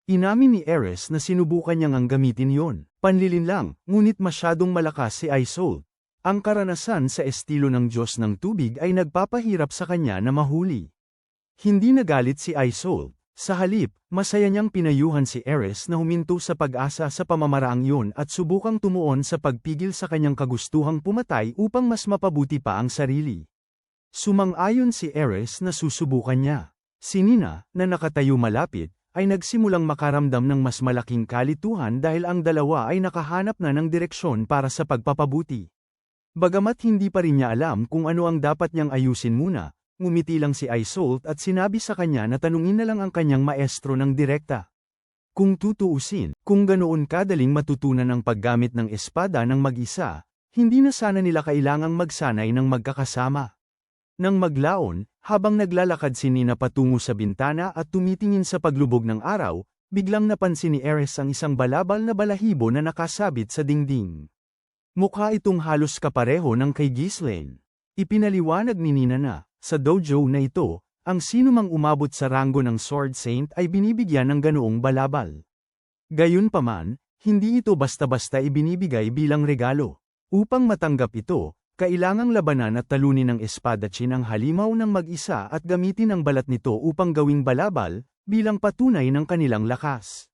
Inamin ni Ares na sinubukan niyang ang gamitin yon. Panlilin lang, ngunit masyadong malakas si Isolde. Ang karanasan sa estilo ng Diyos ng Tubig ay nagpapahirap sa kanya na mahuli. Hindi nagalit si Isolde. Sa halip, masaya niyang pinayuhan si Ares na huminto sa pag-asa sa pamamaraang yun at subukang tumuon sa pagpigil sa kanyang kagustuhang pumatay upang mas mapabuti pa ang sarili. Sumang-ayon si Ares na susubukan niya. Si Nina, na nakatayo malapit, ay nagsimulang makaramdam ng mas malaking kalituhan dahil ang dalawa ay nakahanap na ng direksyon para sa pagpapabuti. Bagamat hindi pa rin niya alam kung ano ang dapat niyang ayusin muna, ngumiti lang si Isolde at sinabi sa kanya na tanungin na lang ang kanyang maestro ng direkta. Kung tutuusin, kung ganoon kadaling matutunan ang paggamit ng espada ng mag-isa, hindi na sana nila kailangang magsanay ng magkakasama. Nang maglaon, habang naglalakad si Nina patungo sa bintana at tumitingin sa paglubog ng araw, biglang napansin ni Ares ang isang balabal na balahibo na nakasabit sa dingding. Mukha itong halos kapareho ng kay Ghislaine. Ipinaliwanag ni Nina na, sa dojo na ito, ang sinumang umabot sa ranggo ng Sword Saint ay binibigyan ng ganoong balabal. Gayunpaman, hindi ito basta-basta ibinibigay bilang regalo. Upang matanggap ito, kailangang labanan at talunin ng espadachim ang halimaw ng mag-isa at gamitin ang balat nito upang gawing balabal, bilang patunay ng kanilang lakas.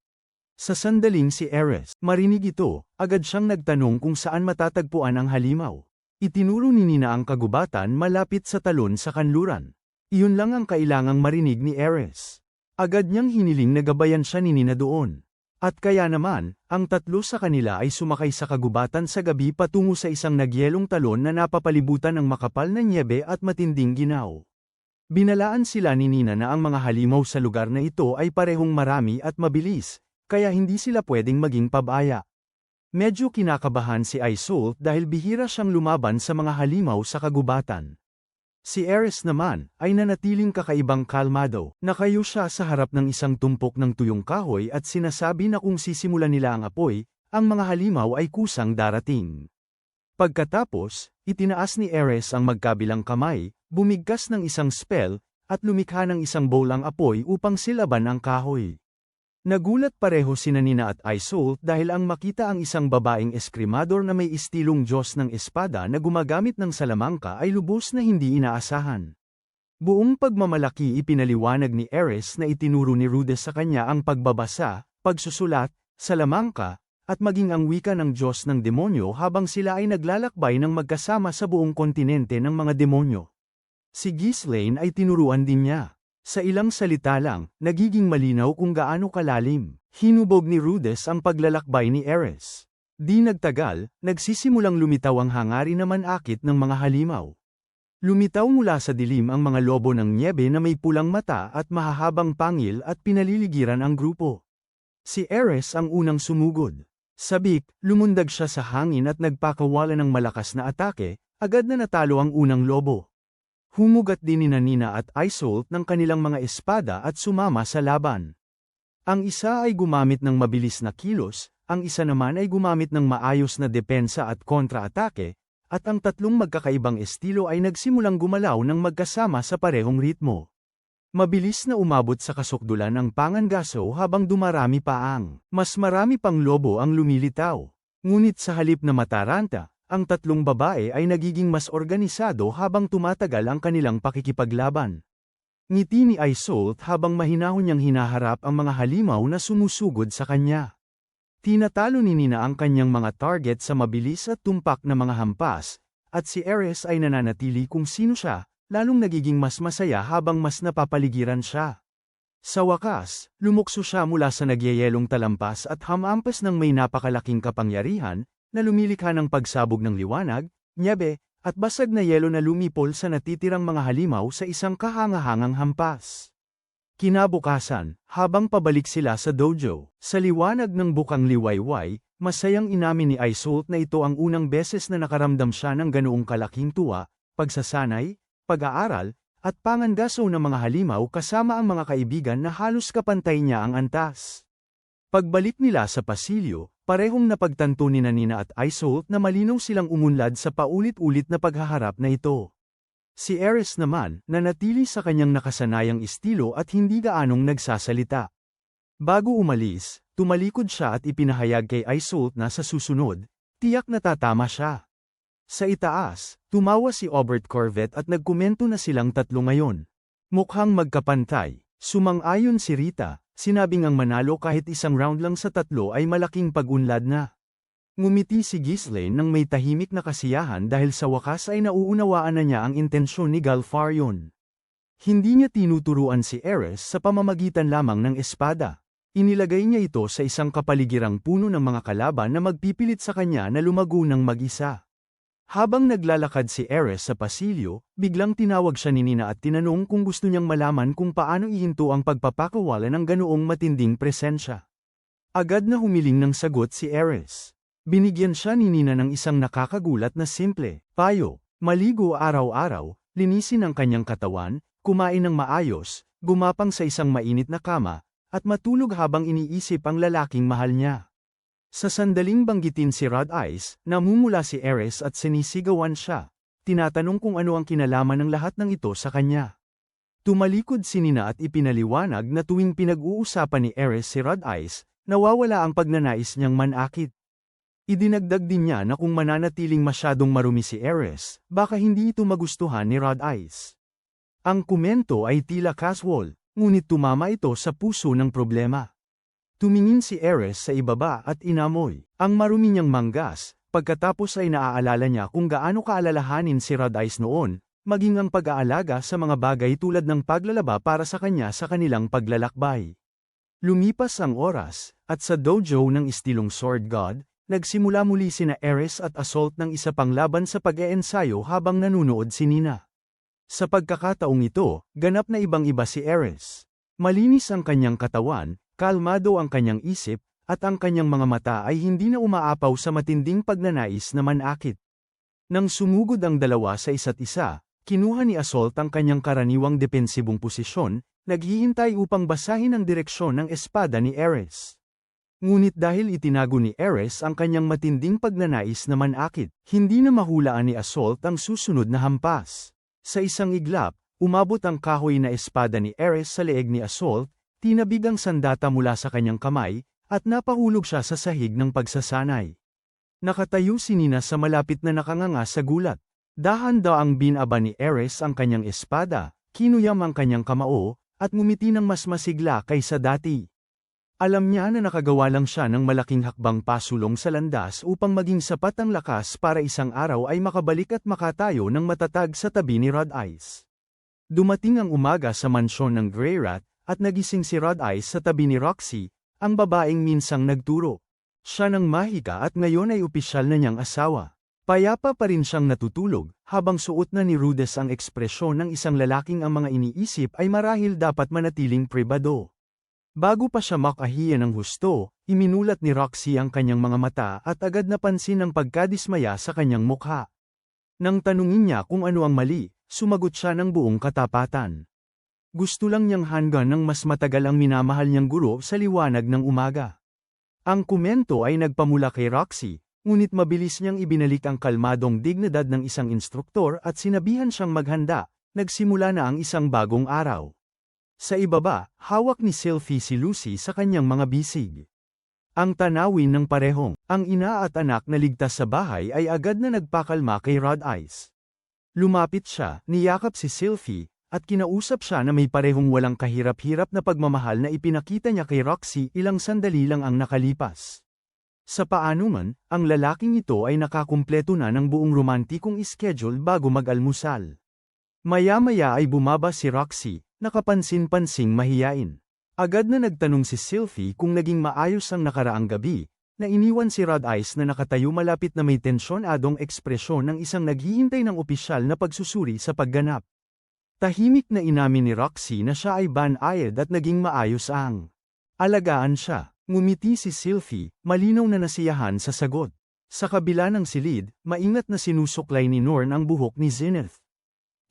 Sa sandaling si Ares, marinig ito, agad siyang nagtanong kung saan matatagpuan ang halimaw. Itinuro ni Nina ang kagubatan malapit sa talon sa kanluran. Iyon lang ang kailangang marinig ni Ares. Agad niyang hiniling na gabayan siya ni Nina doon. At kaya naman, ang tatlo sa kanila ay sumakay sa kagubatan sa gabi patungo sa isang nagyelong talon na napapalibutan ng makapal na nyebe at matinding ginaw. Binalaan sila ni Nina na ang mga halimaw sa lugar na ito ay parehong marami at mabilis, kaya hindi sila pwedeng maging pabaya. Medyo kinakabahan si Isolde dahil bihira siyang lumaban sa mga halimaw sa kagubatan. Si Ares naman, ay nanatiling kakaibang kalmado. Nakayo siya sa harap ng isang tumpok ng tuyong kahoy at sinasabi na kung sisimulan nila ang apoy, ang mga halimaw ay kusang darating. Pagkatapos, itinaas ni Ares ang magkabilang kamay, bumigkas ng isang spell, at lumikha ng isang bolang apoy upang silaban ang kahoy. Nagulat pareho sina Nina at Isolde dahil ang makita ang isang babaeng eskrimador na may istilong Diyos ng espada na gumagamit ng salamangka ay lubos na hindi inaasahan. Buong pagmamalaki ipinaliwanag ni Ares na itinuro ni Rudess sa kanya ang pagbabasa, pagsusulat, salamangka, at maging ang wika ng Diyos ng demonyo habang sila ay naglalakbay ng magkasama sa buong kontinente ng mga demonyo. Si Ghislaine ay tinuruan din niya. Sa ilang salita lang, nagiging malinaw kung gaano kalalim. Hinubog ni Rudess ang paglalakbay ni Ares. Di nagtagal, nagsisimulang lumitaw ang hangarin na manakit ng mga halimaw. Lumitaw mula sa dilim ang mga lobo ng nyebe na may pulang mata at mahahabang pangil at pinaliligiran ang grupo. Si Ares ang unang sumugod. Sabik, lumundag siya sa hangin at nagpakawala ng malakas na atake, agad na natalo ang unang lobo. Humugat din ni Nina at Isolde ng kanilang mga espada at sumama sa laban. Ang isa ay gumamit ng mabilis na kilos, ang isa naman ay gumamit ng maayos na depensa at kontra-atake, at ang tatlong magkakaibang estilo ay nagsimulang gumalaw ng magkasama sa parehong ritmo. Mabilis na umabot sa kasukdulan ang pangangaso habang dumarami pa ang mas marami pang lobo ang lumilitaw. Ngunit sa halip na mataranta, ang tatlong babae ay nagiging mas organisado habang tumatagal ang kanilang pakikipaglaban. Ngiti ni Isolde habang mahinahon niyang hinaharap ang mga halimaw na sumusugod sa kanya. Tinatalo ni Nina ang kanyang mga target sa mabilis at tumpak na mga hampas, at si Ares ay nananatili kung sino siya, lalong nagiging mas masaya habang mas napapaligiran siya. Sa wakas, lumukso siya mula sa nagyayelong talampas at hamampas ng may napakalaking kapangyarihan, na lumilikha ng pagsabog ng liwanag, nyebe, at basag na yelo na lumipol sa natitirang mga halimaw sa isang kahangahangang hampas. Kinabukasan, habang pabalik sila sa dojo, sa liwanag ng bukang liwayway, masayang inamin ni Isolde na ito ang unang beses na nakaramdam siya ng ganoong kalaking tuwa, pagsasanay, pag-aaral, at pangangaso ng mga halimaw kasama ang mga kaibigan na halos kapantay niya ang antas. Pagbalik nila sa pasilyo, parehong napagtanto ni Nina at Isolde na malinaw silang umunlad sa paulit-ulit na paghaharap na ito. Si Ares naman, nanatili sa kanyang nakasanayang estilo at hindi gaanong nagsasalita. Bago umalis, tumalikod siya at ipinahayag kay Isolde na sa susunod, tiyak na tatama siya. Sa itaas, tumawa si Obert Corvette at nagkomento na silang tatlo ngayon. Mukhang magkapantay. Sumang-ayon si Rita, sinabing ang manalo kahit isang round lang sa tatlo ay malaking pag-unlad na. Ngumiti si Ghislaine nang may tahimik na kasiyahan dahil sa wakas ay nauunawaan na niya ang intensyon ni Galfarion. Hindi niya tinuturuan si Ares sa pamamagitan lamang ng espada. Inilagay niya ito sa isang kapaligirang puno ng mga kalaban na magpipilit sa kanya na lumago ng mag-isa. Habang naglalakad si Ares sa pasilyo, biglang tinawag siya ni Nina at tinanong kung gusto niyang malaman kung paano ihinto ang pagpapakawala ng ganoong matinding presensya. Agad na humiling ng sagot si Ares. Binigyan siya ni Nina ng isang nakakagulat na simple payo: maligo araw-araw, linisin ang kanyang katawan, kumain ng maayos, gumapang sa isang mainit na kama, at matulog habang iniisip ang lalaking mahal niya. Sa sandaling banggitin si Rod Ice, namumula si Ares at sinisigawan siya. Tinatanong kung ano ang kinalaman ng lahat ng ito sa kanya. Tumalikod si Nina at ipinaliwanag na tuwing pinag-uusapan ni Ares si Rod Ice, nawawala ang pagnanais niyang manakit. Idinagdag din niya na kung mananatiling masyadong marumi si Ares, baka hindi ito magustuhan ni Rod Ice. Ang komento ay tila casual, ngunit tumama ito sa puso ng problema. Tumingin si Ares sa ibaba at inamoy ang marumi niyang manggas, pagkatapos ay naaalala niya kung gaano kaalalahanin si Rod Ice noon, maging ang pag-aalaga sa mga bagay tulad ng paglalaba para sa kanya sa kanilang paglalakbay. Lumipas ang oras, at sa dojo ng istilong Sword God, nagsimula muli sina Ares at Isolde ng isa pang laban sa pag-eensayo habang nanunood si Nina. Sa pagkakataong ito, ganap na ibang-iba si Ares. Malinis ang kanyang katawan, kalmado ang kanyang isip, at ang kanyang mga mata ay hindi na umaapaw sa matinding pagnanais na manakit. Nang sumugod ang dalawa sa isa't isa, kinuha ni Assault ang kanyang karaniwang depensibong posisyon, naghihintay upang basahin ang direksyon ng espada ni Ares. Ngunit dahil itinago ni Ares ang kanyang matinding pagnanais na manakit, hindi na mahulaan ni Assault ang susunod na hampas. Sa isang iglap, umabot ang kahoy na espada ni Ares sa leeg ni Assault, tinabig ang sandata mula sa kanyang kamay, at napahulog siya sa sahig ng pagsasanay. Nakatayo si Nina sa malapit na nakanganga sa gulat. Dahan-daang binaba ni Ares ang kanyang espada, kinuyam ang kanyang kamao, at ngumiti ng mas masigla kaysa dati. Alam niya na nakagawa lang siya ng malaking hakbang pasulong sa landas upang maging sapat ang lakas para isang araw ay makabalik at makatayo ng matatag sa tabi ni Rod Ice. Dumating ang umaga sa mansyon ng Grey Rat, at nagising si Rod Ice sa tabi ni Roxy, ang babaeng minsang nagturo. Siya nang mahika at ngayon ay opisyal na niyang asawa. Payapa pa rin siyang natutulog, habang suot na ni Rudess ang ekspresyon ng isang lalaking ang mga iniisip ay marahil dapat manatiling pribado. Bago pa siya makahiya ng husto, iminulat ni Roxy ang kanyang mga mata at agad napansin ang pagkadismaya sa kanyang mukha. Nang tanungin niya kung ano ang mali, sumagot siya ng buong katapatan. Gusto lang niyang hanggan ng mas matagal ang minamahal niyang guro sa liwanag ng umaga. Ang komento ay nagpamula kay Roxy, ngunit mabilis niyang ibinalik ang kalmadong dignidad ng isang instruktor at sinabihan siyang maghanda, nagsimula na ang isang bagong araw. Sa ibaba, hawak ni Sylvie si Lucy sa kanyang mga bisig. Ang tanawin ng parehong, ang ina at anak na ligtas sa bahay ay agad na nagpakalma kay Rod Ice. Lumapit siya, niyakap si Sylvie, at kinausap siya na may parehong walang kahirap-hirap na pagmamahal na ipinakita niya kay Roxy ilang sandali lang ang nakalipas. Sa paanungan, ang lalaking ito ay nakakumpleto na ng buong romantikong schedule bago mag-almusal. Maya-maya ay bumaba si Roxy, nakapansin-pansing mahiyain. Agad na nagtanong si Sylvie kung naging maayos ang nakaraang gabi, na iniwan si Rod Ice na nakatayo malapit na may tensyonadong ekspresyon ng isang naghihintay ng opisyal na pagsusuri sa pagganap. Tahimik na inamin ni Roxy na siya ay banayad at naging maayos ang alagaan siya. Ngumiti si Sylvie, malinaw na nasiyahan sa sagot. Sa kabila ng silid, maingat na sinusuklay ni Norn ang buhok ni Zenith.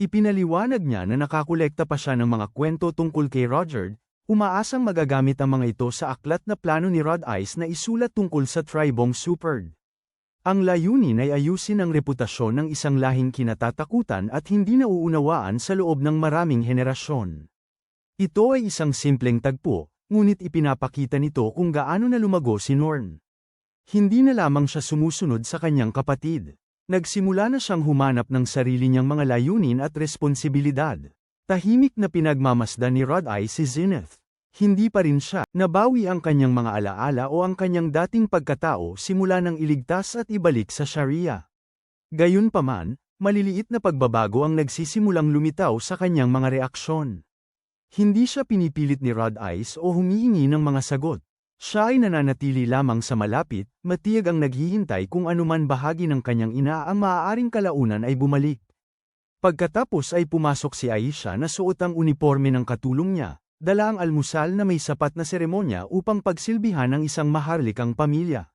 Ipinaliwanag niya na nakakolekta pa siya ng mga kwento tungkol kay Roger, umaasang magagamit ang mga ito sa aklat na plano ni Rod Ice na isulat tungkol sa tribong Superd. Ang layunin ay ayusin ang reputasyon ng isang lahing kinatatakutan at hindi nauunawaan sa loob ng maraming henerasyon. Ito ay isang simpleng tagpo, ngunit ipinapakita nito kung gaano na lumago si Norn. Hindi na lamang siya sumusunod sa kanyang kapatid. Nagsimula na siyang humanap ng sarili niyang mga layunin at responsibilidad. Tahimik na pinagmamasdan ni Rod Ice si Zenith. Hindi pa rin siya nabawi ang kanyang mga alaala o ang kanyang dating pagkatao simula nang iligtas at ibalik sa Sharia. Gayunpaman, maliliit na pagbabago ang nagsisimulang lumitaw sa kanyang mga reaksyon. Hindi siya pinipilit ni Rod Ice o humihingi ng mga sagot. Siya ay nananatili lamang sa malapit, matiyag ang naghihintay kung anuman bahagi ng kanyang ina ang maaaring kalaunan ay bumalik. Pagkatapos ay pumasok si Aisha na suot ang uniforme ng katulong niya. Dala ang almusal na may sapat na seremonya upang pagsilbihan ng isang maharlikang pamilya.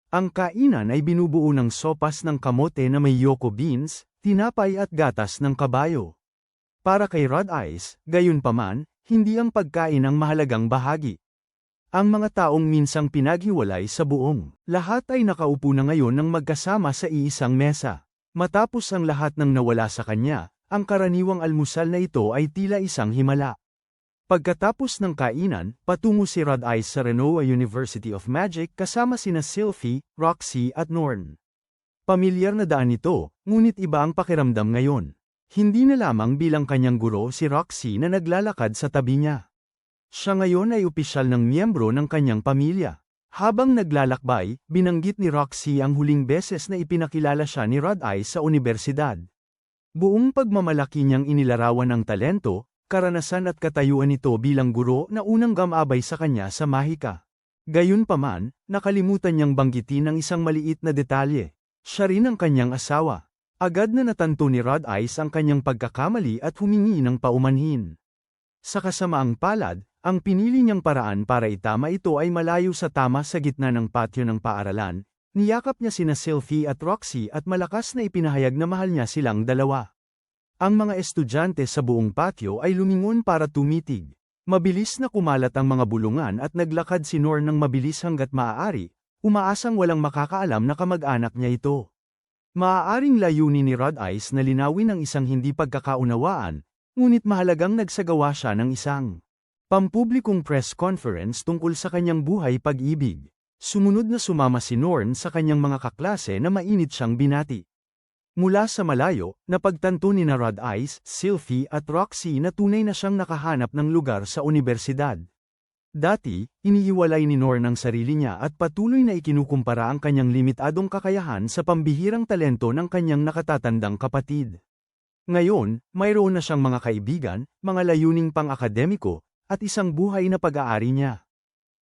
Ang kainan ay binubuo ng sopas ng kamote na may yoko beans, tinapay at gatas ng kabayo. Para kay Rod Ice, gayunpaman, hindi ang pagkain ang mahalagang bahagi. Ang mga taong minsang pinaghiwalay sa buong lahat ay nakaupo na ngayon ng magkasama sa iisang mesa. Matapos ang lahat ng nawala sa kanya, ang karaniwang almusal na ito ay tila isang himala. Pagkatapos ng kainan, patungo si Rod Ice sa Renoa University of Magic kasama sina Sylvie, Roxy at Norn. Pamilyar na daan ito, ngunit iba ang pakiramdam ngayon. Hindi na lamang bilang kanyang guro si Roxy na naglalakad sa tabi niya. Siya ngayon ay opisyal ng miyembro ng kanyang pamilya. Habang naglalakbay, binanggit ni Roxy ang huling beses na ipinakilala siya ni Rod Ice sa universidad. Buong pagmamalaki niyang inilarawan ang talento, karanasan at katayuan nito bilang guro na unang gamabay sa kanya sa mahika. Gayunpaman, nakalimutan niyang banggitin ang isang maliit na detalye. Siya rin ang kanyang asawa. Agad na natanto ni Rod Ice ang kanyang pagkakamali at humingi ng paumanhin. Sa kasamaang palad, ang pinili niyang paraan para itama ito ay malayo sa tama sa gitna ng patio ng paaralan. Niyakap niya sina Sylvie at Roxy at malakas na ipinahayag na mahal niya silang dalawa. Ang mga estudyante sa buong patio ay lumingon para tumitig. Mabilis na kumalat ang mga bulungan at naglakad si Norn ng mabilis hanggat maaari, umaasang walang makakaalam na kamag-anak niya ito. Maaaring layunin ni Rod Ice na linawin ang isang hindi pagkakaunawaan, ngunit mahalagang nagsagawa siya ng isang pampublikong press conference tungkol sa kanyang buhay pag-ibig. Sumunod na sumama si Norn sa kanyang mga kaklase na mainit siyang binati. Mula sa malayo, napagtanto ni na Rod Ice, Sylvie at Roxy na tunay na siyang nakahanap ng lugar sa unibersidad. Dati, inihiwalay ni Norn ang sarili niya at patuloy na ikinukumpara ang kanyang limitadong kakayahan sa pambihirang talento ng kanyang nakatatandang kapatid. Ngayon, mayroon na siyang mga kaibigan, mga layuning pang-akademiko, at isang buhay na pag-aari niya.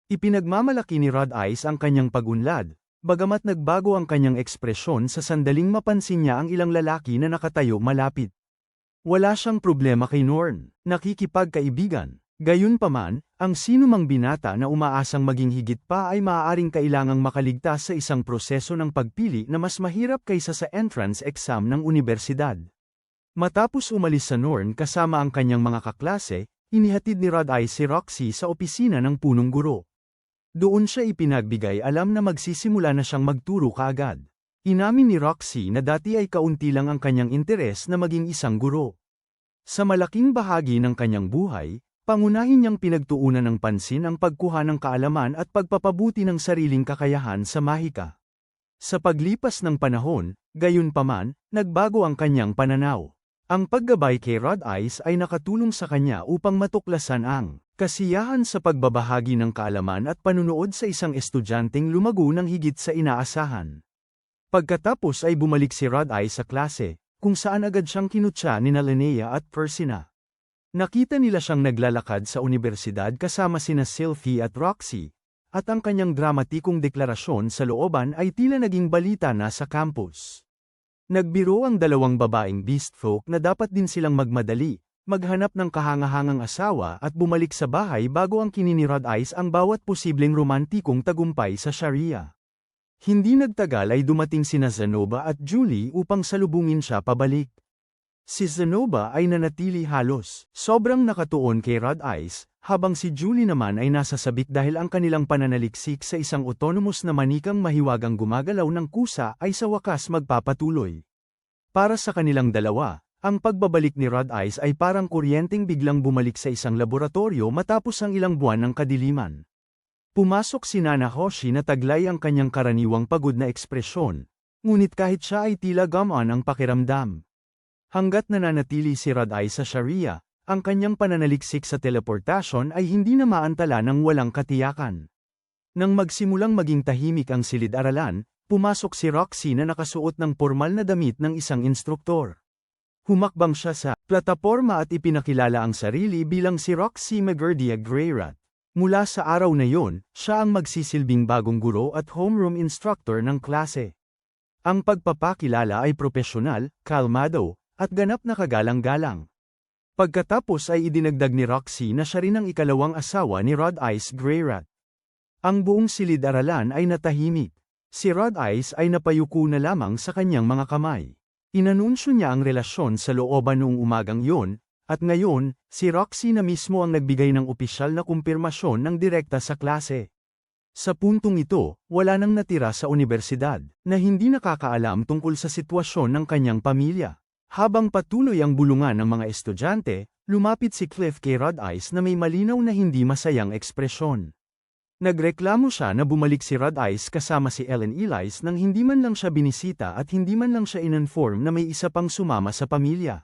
Ipinagmamalaki ni Rod Ice ang kanyang pag-unlad, bagamat nagbago ang kanyang ekspresyon sa sandaling mapansin niya ang ilang lalaki na nakatayo malapit. Wala siyang problema kay Norn, nakikipagkaibigan. Gayunpaman, ang sinumang binata na umaasang maging higit pa ay maaaring kailangang makaligtas sa isang proseso ng pagpili na mas mahirap kaysa sa entrance exam ng unibersidad. Matapos umalis sa Norn kasama ang kanyang mga kaklase, inihatid ni Rod Ice si Roxy sa opisina ng punong guro. Doon siya ipinagbigay alam na magsisimula na siyang magturo kaagad. Inamin ni Roxy na dati ay kaunti lang ang kanyang interes na maging isang guro. Sa malaking bahagi ng kanyang buhay, pangunahin niyang pinagtuunan ng pansin ang pagkuha ng kaalaman at pagpapabuti ng sariling kakayahan sa mahika. Sa paglipas ng panahon, gayunpaman, nagbago ang kanyang pananaw. Ang paggabay kay Rod Ice ay nakatulong sa kanya upang matuklasan ang kasiyahan sa pagbabahagi ng kaalaman at panunood sa isang estudyanteng lumago ng higit sa inaasahan. Pagkatapos ay bumalik si Rod Ice sa klase, kung saan agad siyang kinutya ni Linnea at Persina. Nakita nila siyang naglalakad sa unibersidad kasama sina Sylvie at Roxy, at ang kanyang dramatikong deklarasyon sa looban ay tila naging balita na sa campus. Nagbiro ang dalawang babaeng beastfolk na dapat din silang magmadali, maghanap ng kahangahangang asawa at bumalik sa bahay bago ang kinini Rod Ice ang bawat posibleng romantikong tagumpay sa Sharia. Hindi nagtagal ay dumating sina Zenobia at Julie upang salubungin siya pabalik. Si Zenobia ay nanatili halos sobrang nakatuon kay Rod Ice, habang si Julie naman ay nasa sabik dahil ang kanilang pananaliksik sa isang autonomous na manikang mahiwagang gumagalaw ng kusa ay sa wakas magpapatuloy. Para sa kanilang dalawa, ang pagbabalik ni Rod Ice ay parang kuryenteng biglang bumalik sa isang laboratorio matapos ang ilang buwan ng kadiliman. Pumasok si Nana Hoshi na taglay ang kanyang karaniwang pagod na ekspresyon, ngunit kahit siya ay tila gumaan ang pakiramdam. Hanggat nananatili si Rod Ice sa Sharia, ang kanyang pananaliksik sa teleportasyon ay hindi na maantala ng walang katiyakan. Nang magsimulang maging tahimik ang silid-aralan, pumasok si Roxy na nakasuot ng pormal na damit ng isang instruktor. Humakbang siya sa plataporma at ipinakilala ang sarili bilang si Roxy Magerdia Greyrat. Mula sa araw na yon, siya ang magsisilbing bagong guro at homeroom instructor ng klase. Ang pagpapakilala ay propesyonal, kalmado, at ganap na kagalang-galang. Pagkatapos ay idinagdag ni Roxy na siya rin ang ikalawang asawa ni Rod Ice Greyrat. Ang buong silid-aralan ay natahimik. Si Rod Ice ay napayuko na lamang sa kanyang mga kamay. Inanunsyo niya ang relasyon sa looban noong umagang yon, at ngayon, si Roxy na mismo ang nagbigay ng opisyal na kumpirmasyon ng direkta sa klase. Sa puntong ito, wala nang natira sa unibersidad, na hindi nakakaalam tungkol sa sitwasyon ng kanyang pamilya. Habang patuloy ang bulungan ng mga estudyante, lumapit si Cliff kay Rod Ice na may malinaw na hindi masayang ekspresyon. Nagreklamo siya na bumalik si Rod Ice kasama si Ellen Elise nang hindi man lang siya binisita at hindi man lang siya in-inform na may isa pang sumama sa pamilya.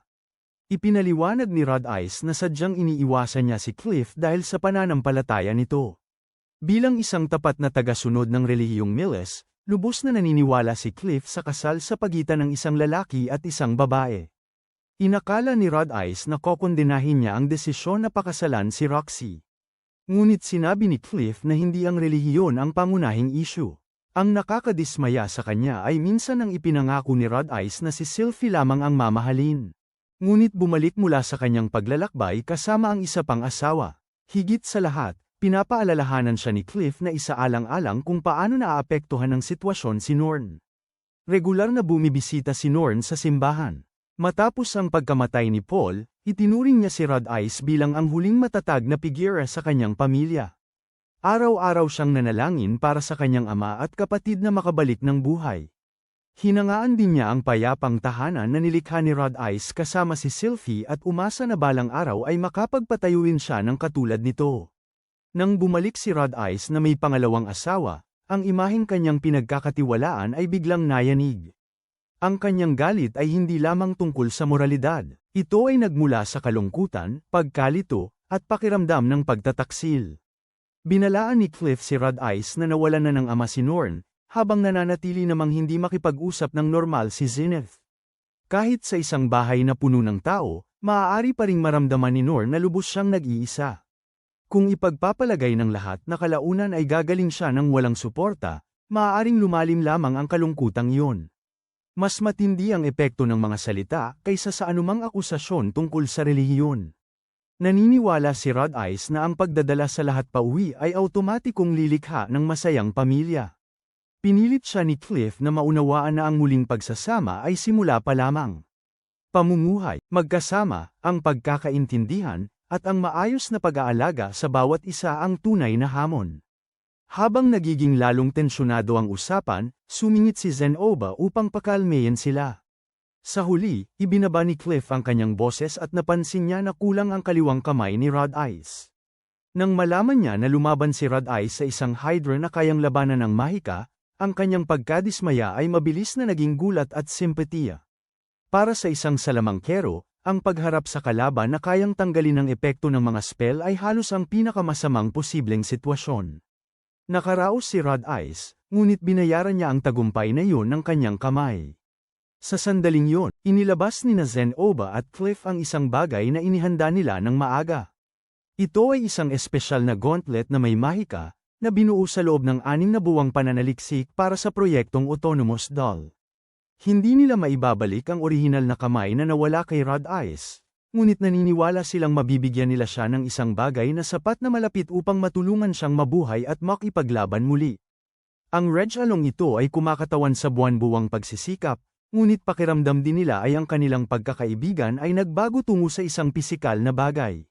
Ipinaliwanag ni Rod Ice na sadyang iniiwasan niya si Cliff dahil sa pananampalataya nito. Bilang isang tapat na tagasunod ng relihiyong Miles, lubos na naniniwala si Cliff sa kasal sa pagitan ng isang lalaki at isang babae. Inakala ni Rod Ice na kokondenahin niya ang desisyon na pakasalan si Roxy. Ngunit sinabi ni Cliff na hindi ang relihiyon ang pangunahing issue. Ang nakakadismaya sa kanya ay minsan ang ipinangako ni Rod Ice na si Sylvie lamang ang mamahalin. Ngunit bumalik mula sa kanyang paglalakbay kasama ang isa pang asawa. Higit sa lahat, pinapaalalahanan siya ni Cliff na isaalang-alang kung paano naaapektuhan ng sitwasyon si Norn. Regular na bumibisita si Norn sa simbahan. Matapos ang pagkamatay ni Paul, itinuring niya si Rod Ice bilang ang huling matatag na figura sa kanyang pamilya. Araw-araw siyang nanalangin para sa kanyang ama at kapatid na makabalik ng buhay. Hinangaan din niya ang payapang tahanan na nilikha ni Rod Ice kasama si Sylvie at umasa na balang araw ay makapagpatayuin siya ng katulad nito. Nang bumalik si Rod Ice na may pangalawang asawa, ang imaheng kanyang pinagkakatiwalaan ay biglang nayanig. Ang kanyang galit ay hindi lamang tungkol sa moralidad, ito ay nagmula sa kalungkutan, pagkalito, at pakiramdam ng pagtataksil. Binalaan ni Cliff si Rod Ice na nawalan na ng ama si Norn, habang nananatili namang hindi makipag-usap ng normal si Zenith. Kahit sa isang bahay na puno ng tao, maaari pa ring maramdaman ni Norn na lubos siyang nag-iisa. Kung ipagpapalagay ng lahat na kalaunan ay gagaling siya ng walang suporta, maaaring lumalim lamang ang kalungkutang iyon. Mas matindi ang epekto ng mga salita kaysa sa anumang akusasyon tungkol sa relihiyon. Naniniwala si Rod Ice na ang pagdadala sa lahat pauwi ay automatikong lilikha ng masayang pamilya. Pinilit siya ni Cliff na maunawaan na ang muling pagsasama ay simula pa lamang. Pamumuhay, magkasama, ang pagkakaintindihan, at ang maayos na pag-aalaga sa bawat isa ang tunay na hamon. Habang nagiging lalong tensyonado ang usapan, sumingit si Zenobia upang pakalmeyin sila. Sa huli, ibinaba ni Cliff ang kanyang boses at napansin niya na kulang ang kaliwang kamay ni Rod Ice. Nang malaman niya na lumaban si Rod Ice sa isang Hydra na kayang labanan ng mahika, ang kanyang pagkadismaya ay mabilis na naging gulat at simpatiya. Para sa isang salamangkero, ang pagharap sa kalaban na kayang tanggalin ang epekto ng mga spell ay halos ang pinakamasamang posibleng sitwasyon. Nakaraos si Rod Ice, ngunit binayaran niya ang tagumpay na iyon ng kanyang kamay. Sa sandaling yon, inilabas ni Zenobia at Cliff ang isang bagay na inihanda nila ng maaga. Ito ay isang espesyal na gauntlet na may mahika, na binuo sa loob ng 6 na buwang pananaliksik para sa proyektong Autonomous Doll. Hindi nila maibabalik ang orihinal na kamay na nawala kay Rod Ice, ngunit naniniwala silang mabibigyan nila siya ng isang bagay na sapat na malapit upang matulungan siyang mabuhay at makipaglaban muli. Ang Regalong ito ay kumakatawan sa buwan-buwang pagsisikap, ngunit pakiramdam din nila ay ang kanilang pagkakaibigan ay nagbago tungo sa isang pisikal na bagay.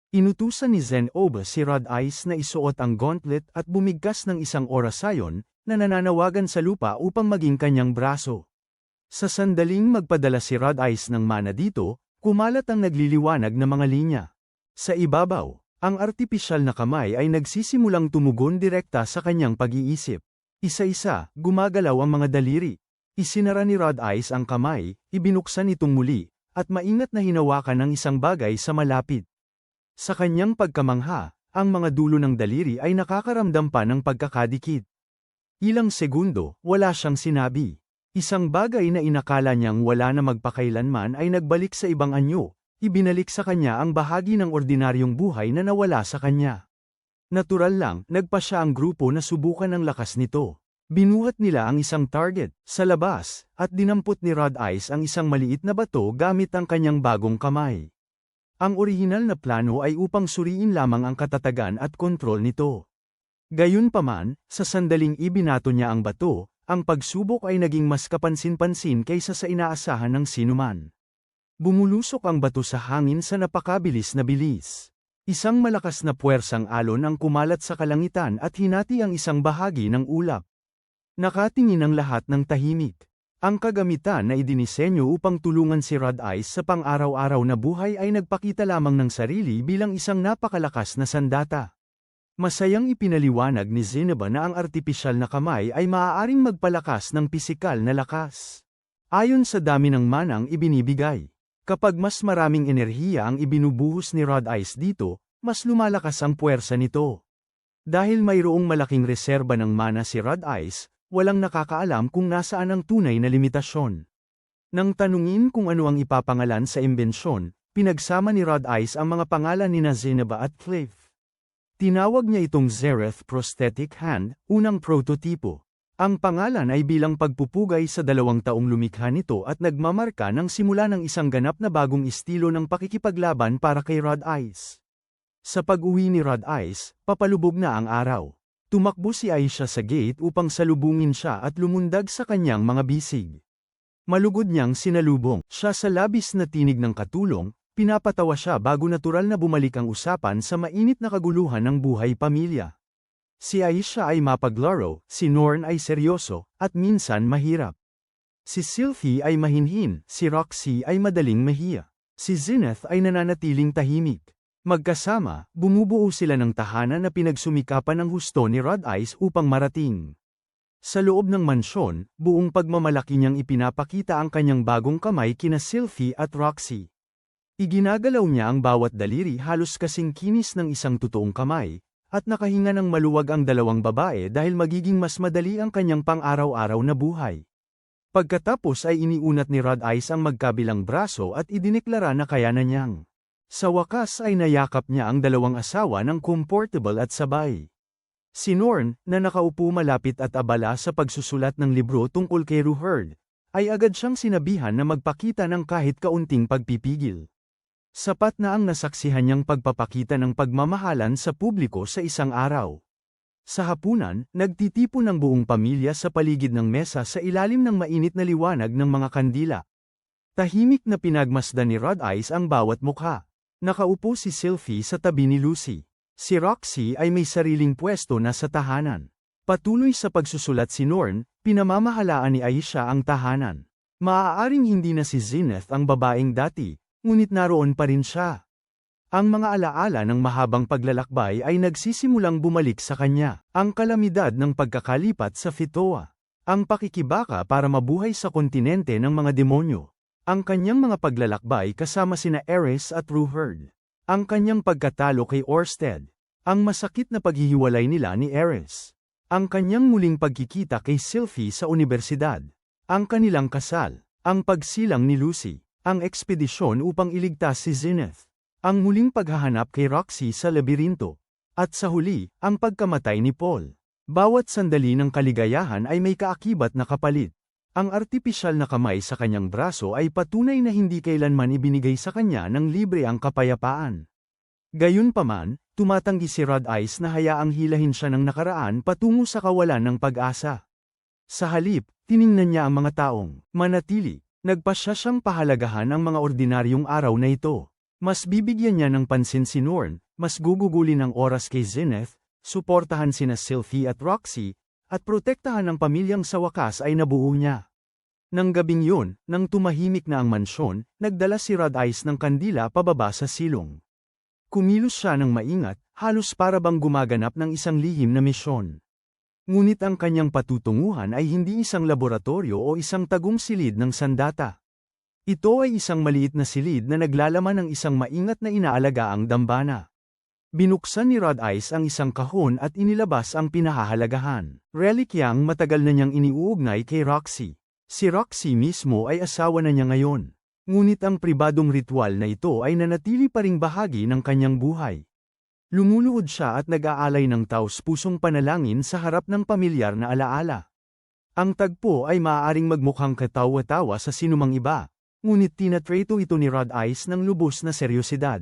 Inutusan ni Zenobia si Rod Ice na isuot ang gauntlet at bumigkas ng isang orasayon na nananawagan sa lupa upang maging kanyang braso. Sa sandaling magpadala si Rod Ice ng mana dito, kumalat ang nagliliwanag na mga linya. Sa ibabaw, ang artipisyal na kamay ay nagsisimulang tumugon direkta sa kanyang pag-iisip. Isa-isa, gumagalaw ang mga daliri. Isinara ni Rod Ice ang kamay, ibinuksan itong muli, at maingat na hinawakan ng isang bagay sa malapit. Sa kanyang pagkamangha, ang mga dulo ng daliri ay nakakaramdam pa ng pagkakadikit. Ilang segundo, wala siyang sinabi. Isang bagay na inakala niyang wala na magpakailanman ay nagbalik sa ibang anyo, ibinalik sa kanya ang bahagi ng ordinaryong buhay na nawala sa kanya. Natural lang, nagpa siya ang grupo na subukan ang lakas nito. Binuhat nila ang isang target, sa labas, at dinampot ni Rod Ice ang isang maliit na bato gamit ang kanyang bagong kamay. Ang orihinal na plano ay upang suriin lamang ang katatagan at kontrol nito. Gayunpaman, sa sandaling ibinato niya ang bato, ang pagsubok ay naging mas kapansin-pansin kaysa sa inaasahan ng sinuman. Bumulusok ang bato sa hangin sa napakabilis na bilis. Isang malakas na puwersang alon ang kumalat sa kalangitan at hinati ang isang bahagi ng ulap. Nakatingin ang lahat ng tahimik. Ang kagamitan na idinisenyo upang tulungan si Rod Ice sa pang-araw-araw na buhay ay nagpakita lamang ng sarili bilang isang napakalakas na sandata. Masayang ipinaliwanag ni Zenobia na ang artipisyal na kamay ay maaaring magpalakas ng pisikal na lakas. Ayon sa dami ng manang ibinibigay, kapag mas maraming enerhiya ang ibinubuhos ni Rod Ice dito, mas lumalakas ang puwersa nito. Dahil mayroong malaking reserba ng mana si Rod Ice, walang nakakaalam kung nasaan ang tunay na limitasyon. Nang tanungin kung ano ang ipapangalan sa imbensyon, pinagsama ni Rod Ice ang mga pangalan ni Zenobia at Cliff. Tinawag niya itong Zereth Prosthetic Hand, unang prototipo. Ang pangalan ay bilang pagpupugay sa 2 taong lumikha nito at nagmamarka ng simula ng isang ganap na bagong estilo ng pakikipaglaban para kay Rod Ice. Sa pag-uwi ni Rod Ice, papalubog na ang araw. Tumakbo si Aisha sa gate upang salubungin siya at lumundag sa kanyang mga bisig. Malugod niyang sinalubong siya sa labis na tinig ng katulong, pinapatawa siya bago natural na bumalik ang usapan sa mainit na kaguluhan ng buhay pamilya. Si Aisha ay mapaglaro, si Norn ay seryoso, at minsan mahirap. Si Sylvie ay mahinhin, si Roxy ay madaling mahiya. Si Zenith ay nananatiling tahimik. Magkasama, bumubuo sila ng tahanan na pinagsumikapan ng husto ni Rod Ice upang marating. Sa loob ng mansyon, buong pagmamalaki niyang ipinapakita ang kanyang bagong kamay kina Sylvie at Roxy. Iginagalaw niya ang bawat daliri halos kasing kinis ng isang totoong kamay, at nakahinga ng maluwag ang dalawang babae dahil magiging mas madali ang kanyang pang-araw-araw na buhay. Pagkatapos ay iniunat ni Rod Ice ang magkabilang braso at idineklara na kaya na niyang. Sa wakas ay nayakap niya ang dalawang asawa ng comfortable at sabay. Si Norn, na nakaupo malapit at abala sa pagsusulat ng libro tungkol kay Ruherd, ay agad siyang sinabihan na magpakita ng kahit kaunting pagpipigil. Sapat na ang nasaksihan niyang pagpapakita ng pagmamahalan sa publiko sa isang araw. Sa hapunan, nagtitipon ng buong pamilya sa paligid ng mesa sa ilalim ng mainit na liwanag ng mga kandila. Tahimik na pinagmasdan ni Rod Ice ang bawat mukha. Nakaupo si Sylvie sa tabi ni Lucy. Si Roxy ay may sariling pwesto na sa tahanan. Patuloy sa pagsusulat si Norn, pinamamahalaan ni Aisha ang tahanan. Maaaring hindi na si Zenith ang babaeng dati, ngunit naroon pa rin siya. Ang mga alaala ng mahabang paglalakbay ay nagsisimulang bumalik sa kanya. Ang kalamidad ng pagkakalipat sa Fitoa. Ang pakikibaka para mabuhay sa kontinente ng mga demonyo. Ang kanyang mga paglalakbay kasama sina Ares at Ruherd. Ang kanyang pagkatalo kay Orsted. Ang masakit na paghihiwalay nila ni Ares. Ang kanyang muling pagkikita kay Sylvie sa universidad. Ang kanilang kasal. Ang pagsilang ni Lucy. Ang ekspedisyon upang iligtas si Zenith. Ang muling paghahanap kay Roxy sa labirinto. At sa huli, ang pagkamatay ni Paul. Bawat sandali ng kaligayahan ay may kaakibat na kapalit. Ang artipisyal na kamay sa kanyang braso ay patunay na hindi kailanman ibinigay sa kanya ng libre ang kapayapaan. Gayunpaman, tumatanggi si Rod Ice na hayaang hilahin siya ng nakaraan patungo sa kawalan ng pag-asa. Sa halip, tiningnan niya ang mga taong manatili. Nagpasya siyang pahalagahan ang mga ordinaryong araw na ito. Mas bibigyan niya ng pansin si Norn, mas gugugulin ang oras kay Zenith, suportahan sina Sylvie at Roxy, at protektahan ang pamilyang sa wakas ay nabuo niya. Nang gabing yun, nang tumahimik na ang mansyon, nagdala si Rod Ice ng kandila pababa sa silong. Kumilos siya ng maingat, halos para bang gumaganap ng isang lihim na misyon. Ngunit ang kanyang patutunguhan ay hindi isang laboratorio o isang tagong silid ng sandata. Ito ay isang maliit na silid na naglalaman ng isang maingat na inaalagaang dambana. Binuksan ni Rod Ice ang isang kahon at inilabas ang pinahahalagahan. Relikyang matagal na niyang iniuugnay kay Roxy. Si Roxy mismo ay asawa na niya ngayon. Ngunit ang pribadong ritual na ito ay nanatili pa ring bahagi ng kanyang buhay. Lumuluhod siya at nag-aalay ng taos-pusong panalangin sa harap ng pamilyar na alaala. Ang tagpo ay maaaring magmukhang katawa-tawa sa sinumang iba, ngunit tinatreto ito ni Rod Ice ng lubos na seryosidad.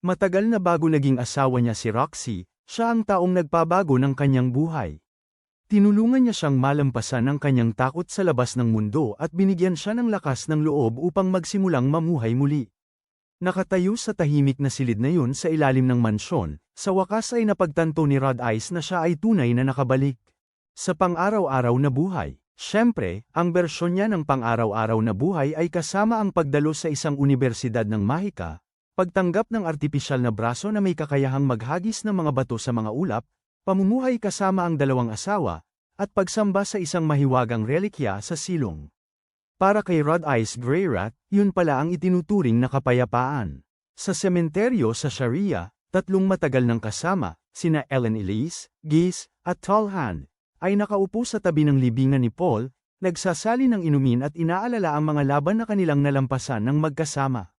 Matagal na bago naging asawa niya si Roxy, siya ang taong nagpabago ng kanyang buhay. Tinulungan niya siyang malampasan ang kanyang takot sa labas ng mundo at binigyan siya ng lakas ng loob upang magsimulang mamuhay muli. Nakatayo sa tahimik na silid na yun sa ilalim ng mansyon, sa wakas ay napagtanto ni Rod Ice na siya ay tunay na nakabalik. Sa pang-araw-araw na buhay, siyempre, ang bersyon niya ng pang-araw-araw na buhay ay kasama ang pagdalo sa isang universidad ng mahika, pagtanggap ng artipisyal na braso na may kakayahang maghagis ng mga bato sa mga ulap, pamumuhay kasama ang dalawang asawa, at pagsamba sa isang mahiwagang relikya sa silong. Para kay Rod Ice Greyrat, yun pala ang itinuturing na kapayapaan. Sa sementeryo sa Sharia, tatlong matagal ng kasama, sina Ellen Elise, Giz, at Talhan, ay nakaupo sa tabi ng libingan ni Paul, nagsasali ng inumin at inaalala ang mga laban na kanilang nalampasan ng magkasama.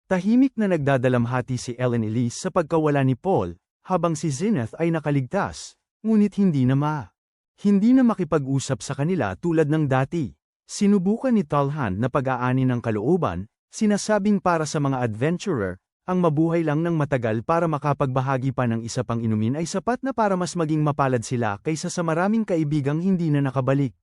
Tahimik na nagdadalamhati si Ellen Elise sa pagkawala ni Paul, habang si Zenith ay nakaligtas, ngunit hindi na makipag-usap sa kanila tulad ng dati. Sinubukan ni Talhan na pag-aani ng kalooban, sinasabing para sa mga adventurer, ang mabuhay lang ng matagal para makapagbahagi pa ng isa pang inumin ay sapat na para mas maging mapalad sila kaysa sa maraming kaibigang hindi na nakabalik.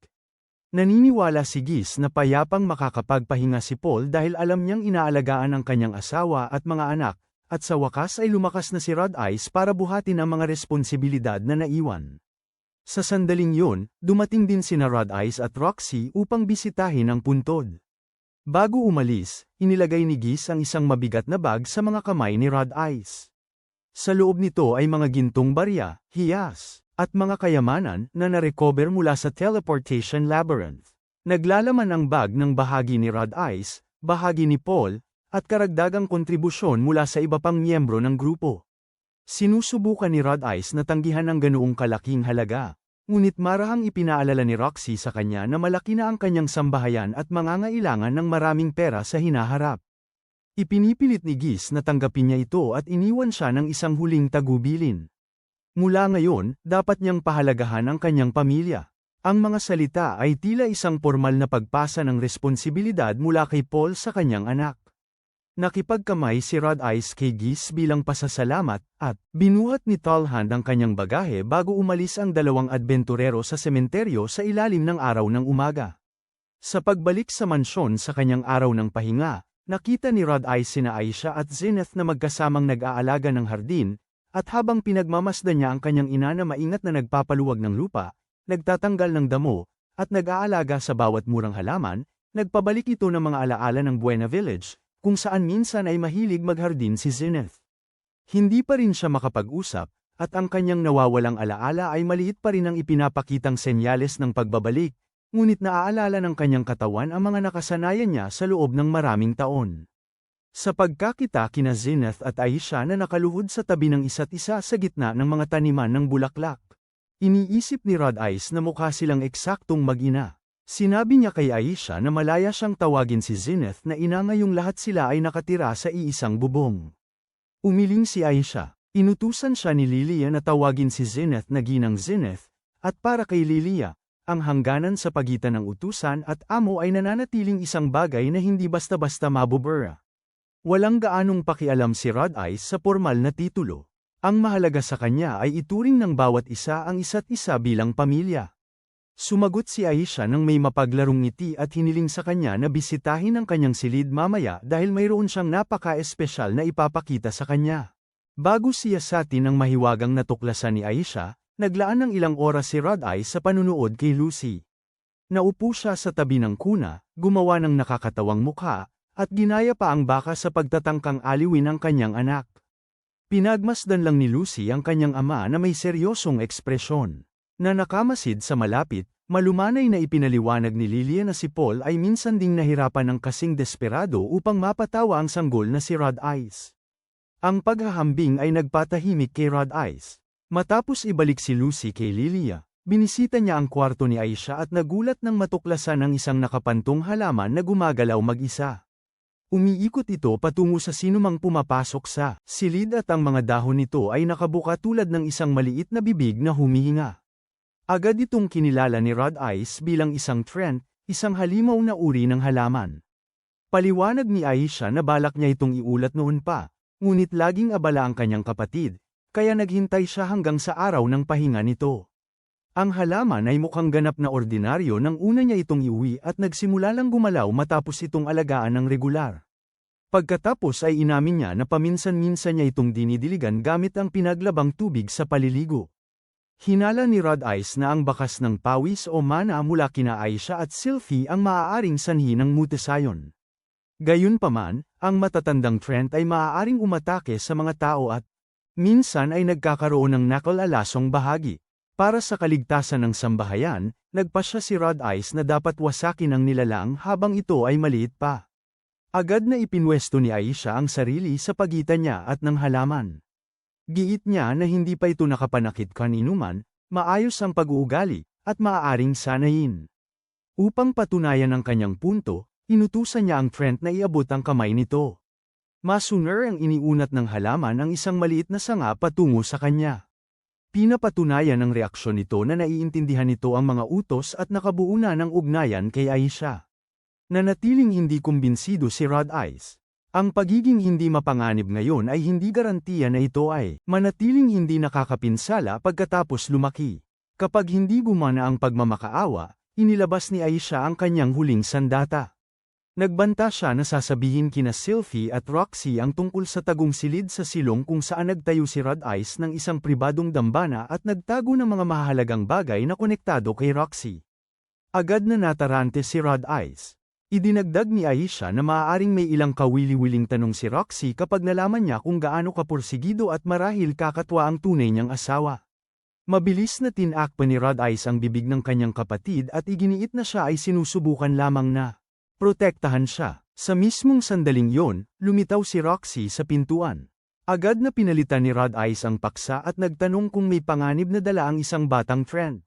Naniniwala si Giz na payapang makakapagpahinga si Paul dahil alam niyang inaalagaan ang kanyang asawa at mga anak, at sa wakas ay lumakas na si Rod Ice para buhatin ang mga responsibilidad na naiwan. Sa sandaling yun, dumating din sina Rod Ice at Roxy upang bisitahin ang puntod. Bago umalis, inilagay ni Giz ang isang mabigat na bag sa mga kamay ni Rod Ice. Sa loob nito ay mga gintong barya, hiyas, at mga kayamanan na narecover mula sa teleportation labyrinth. Naglalaman ang bag ng bahagi ni Rod Ice, bahagi ni Paul, at karagdagang kontribusyon mula sa iba pang miyembro ng grupo. Sinusubukan ni Rod Ice na tanggihan ang ganoong kalaking halaga. Ngunit marahang ipinaalala ni Roxy sa kanya na malaki na ang kanyang sambahayan at mangangailangan ng maraming pera sa hinaharap. Ipinipilit ni Giz na tanggapin niya ito at iniwan siya ng isang huling tagubilin. Mula ngayon, dapat niyang pahalagahan ang kanyang pamilya. Ang mga salita ay tila isang formal na pagpasa ng responsibilidad mula kay Paul sa kanyang anak. Nakipagkamay si Rod Ice kay Giz bilang pasasalamat, at binuhat ni Talhand ang kanyang bagahe bago umalis ang dalawang adbenturero sa sementeryo sa ilalim ng araw ng umaga. Sa pagbalik sa mansyon sa kanyang araw ng pahinga, nakita ni Rod Ice sina Aisha at Zenith na magkasamang nag-aalaga ng hardin, at habang pinagmamasdan niya ang kanyang ina na maingat na nagpapaluwag ng lupa, nagtatanggal ng damo, at nag-aalaga sa bawat murang halaman, nagpabalik ito ng mga alaala ng Buena Village, kung saan minsan ay mahilig maghardin si Zenith. Hindi pa rin siya makapag-usap, at ang kanyang nawawalang alaala ay maliit pa rin ang ipinapakitang senyales ng pagbabalik, ngunit naaalala ng kanyang katawan ang mga nakasanayan niya sa loob ng maraming taon. Sa pagkakita kina Zenith at Aisha na nakaluhod sa tabi ng isa't isa sa gitna ng mga taniman ng bulaklak, iniisip ni Rod Ice na mukha silang eksaktong mag-ina. Sinabi niya kay Aisha na malaya siyang tawagin si Zenith na ina ngayong lahat sila ay nakatira sa iisang bubong. Umiling si Aisha. Inutusan siya ni Lilia na tawagin si Zenith na ginang Zenith, at para kay Lilia, ang hangganan sa pagitan ng utusan at amo ay nananatiling isang bagay na hindi basta-basta mabubura. Walang gaanong pakialam si Rod Ice sa formal na titulo. Ang mahalaga sa kanya ay ituring ng bawat isa ang isa't isa bilang pamilya. Sumagot si Aisha nang may mapaglarong ngiti at hiniling sa kanya na bisitahin ang kanyang silid mamaya dahil mayroon siyang napaka-espesyal na ipapakita sa kanya. Bago siyasatin ang mahiwagang natuklasan ni Aisha, naglaan ng ilang oras si Rod Ice sa panunood kay Lucy. Naupo siya sa tabi ng kuna, gumawa ng nakakatawang mukha, at ginaya pa ang baka sa pagtatangkang aliwin ang kanyang anak. Pinagmasdan lang ni Lucy ang kanyang ama na may seryosong ekspresyon. Na nakamasid sa malapit, malumanay na ipinaliwanag ni Lilia na si Paul ay minsan ding nahirapan ng kasing desperado upang mapatawa ang sanggol na si Rod Ice. Ang paghahambing ay nagpatahimik kay Rod Ice. Matapos ibalik si Lucy kay Lilia, binisita niya ang kwarto ni Aisha at nagulat nang matuklasan ang isang nakapantong halaman na gumagalaw mag-isa. Umiikot ito patungo sa sinumang pumapasok sa silid at ang mga dahon nito ay nakabuka tulad ng isang maliit na bibig na humihinga. Agad itong kinilala ni Rod Ice bilang isang trend, isang halimaw na uri ng halaman. Paliwanag ni Aisha na balak niya itong iulat noon pa, ngunit laging abala ang kanyang kapatid, kaya naghintay siya hanggang sa araw ng pahinga nito. Ang halaman ay mukhang ganap na ordinaryo nang una niya itong iuwi at nagsimula lang gumalaw matapos itong alagaan ng regular. Pagkatapos ay inamin niya na paminsan-minsan niya itong dinidiligan gamit ang pinaglabang tubig sa paliligo. Hinala ni Rod Ice na ang bakas ng pawis o mana mula kina Aisha at Sylvie ang maaaring sanhi ng mutasayon. Gayunpaman, ang matatandang Trent ay maaaring umatake sa mga tao at minsan ay nagkakaroon ng nakalalasong bahagi. Para sa kaligtasan ng sambahayan, nagpasya si Rod Ice na dapat wasakin ang nilalang habang ito ay maliit pa. Agad na ipinwesto ni Aisha ang sarili sa pagitan niya at ng halaman. Giit niya na hindi pa ito nakapanakit kaninuman, maayos ang pag-uugali, at maaaring sanayin. Upang patunayan ang kanyang punto, inutusan niya ang Trent na iabot ang kamay nito. Masuner ang iniunat ng halaman ang isang maliit na sanga patungo sa kanya. Pinapatunayan ng reaksyon nito na naiintindihan nito ang mga utos at nakabuo na ng ugnayan kay Aisha. Nanatiling hindi kumbinsido si Rod Ice. Ang pagiging hindi mapanganib ngayon ay hindi garantiya na ito ay manatiling hindi nakakapinsala pagkatapos lumaki. Kapag hindi gumana ang pagmamakaawa, inilabas ni Aisha ang kanyang huling sandata. Nagbanta siya na sasabihin kina Sylvie at Roxy ang tungkol sa tagong silid sa silong kung saan nagtayo si Rod Ice ng isang pribadong dambana at nagtago ng mga mahalagang bagay na konektado kay Roxy. Agad na natarante si Rod Ice. Idinagdag ni Aisha na maaaring may ilang kawili-wiling tanong si Roxy kapag nalaman niya kung gaano kapursigido at marahil kakatwa ang tunay niyang asawa. Mabilis na tinakpan ni Rod Ice ang bibig ng kanyang kapatid at iginiit na siya ay sinusubukan lamang na protektahan siya. Sa mismong sandaling yon, lumitaw si Roxy sa pintuan. Agad na pinalitan ni Rod Ice ang paksa at nagtanong kung may panganib na dala ang isang batang friend.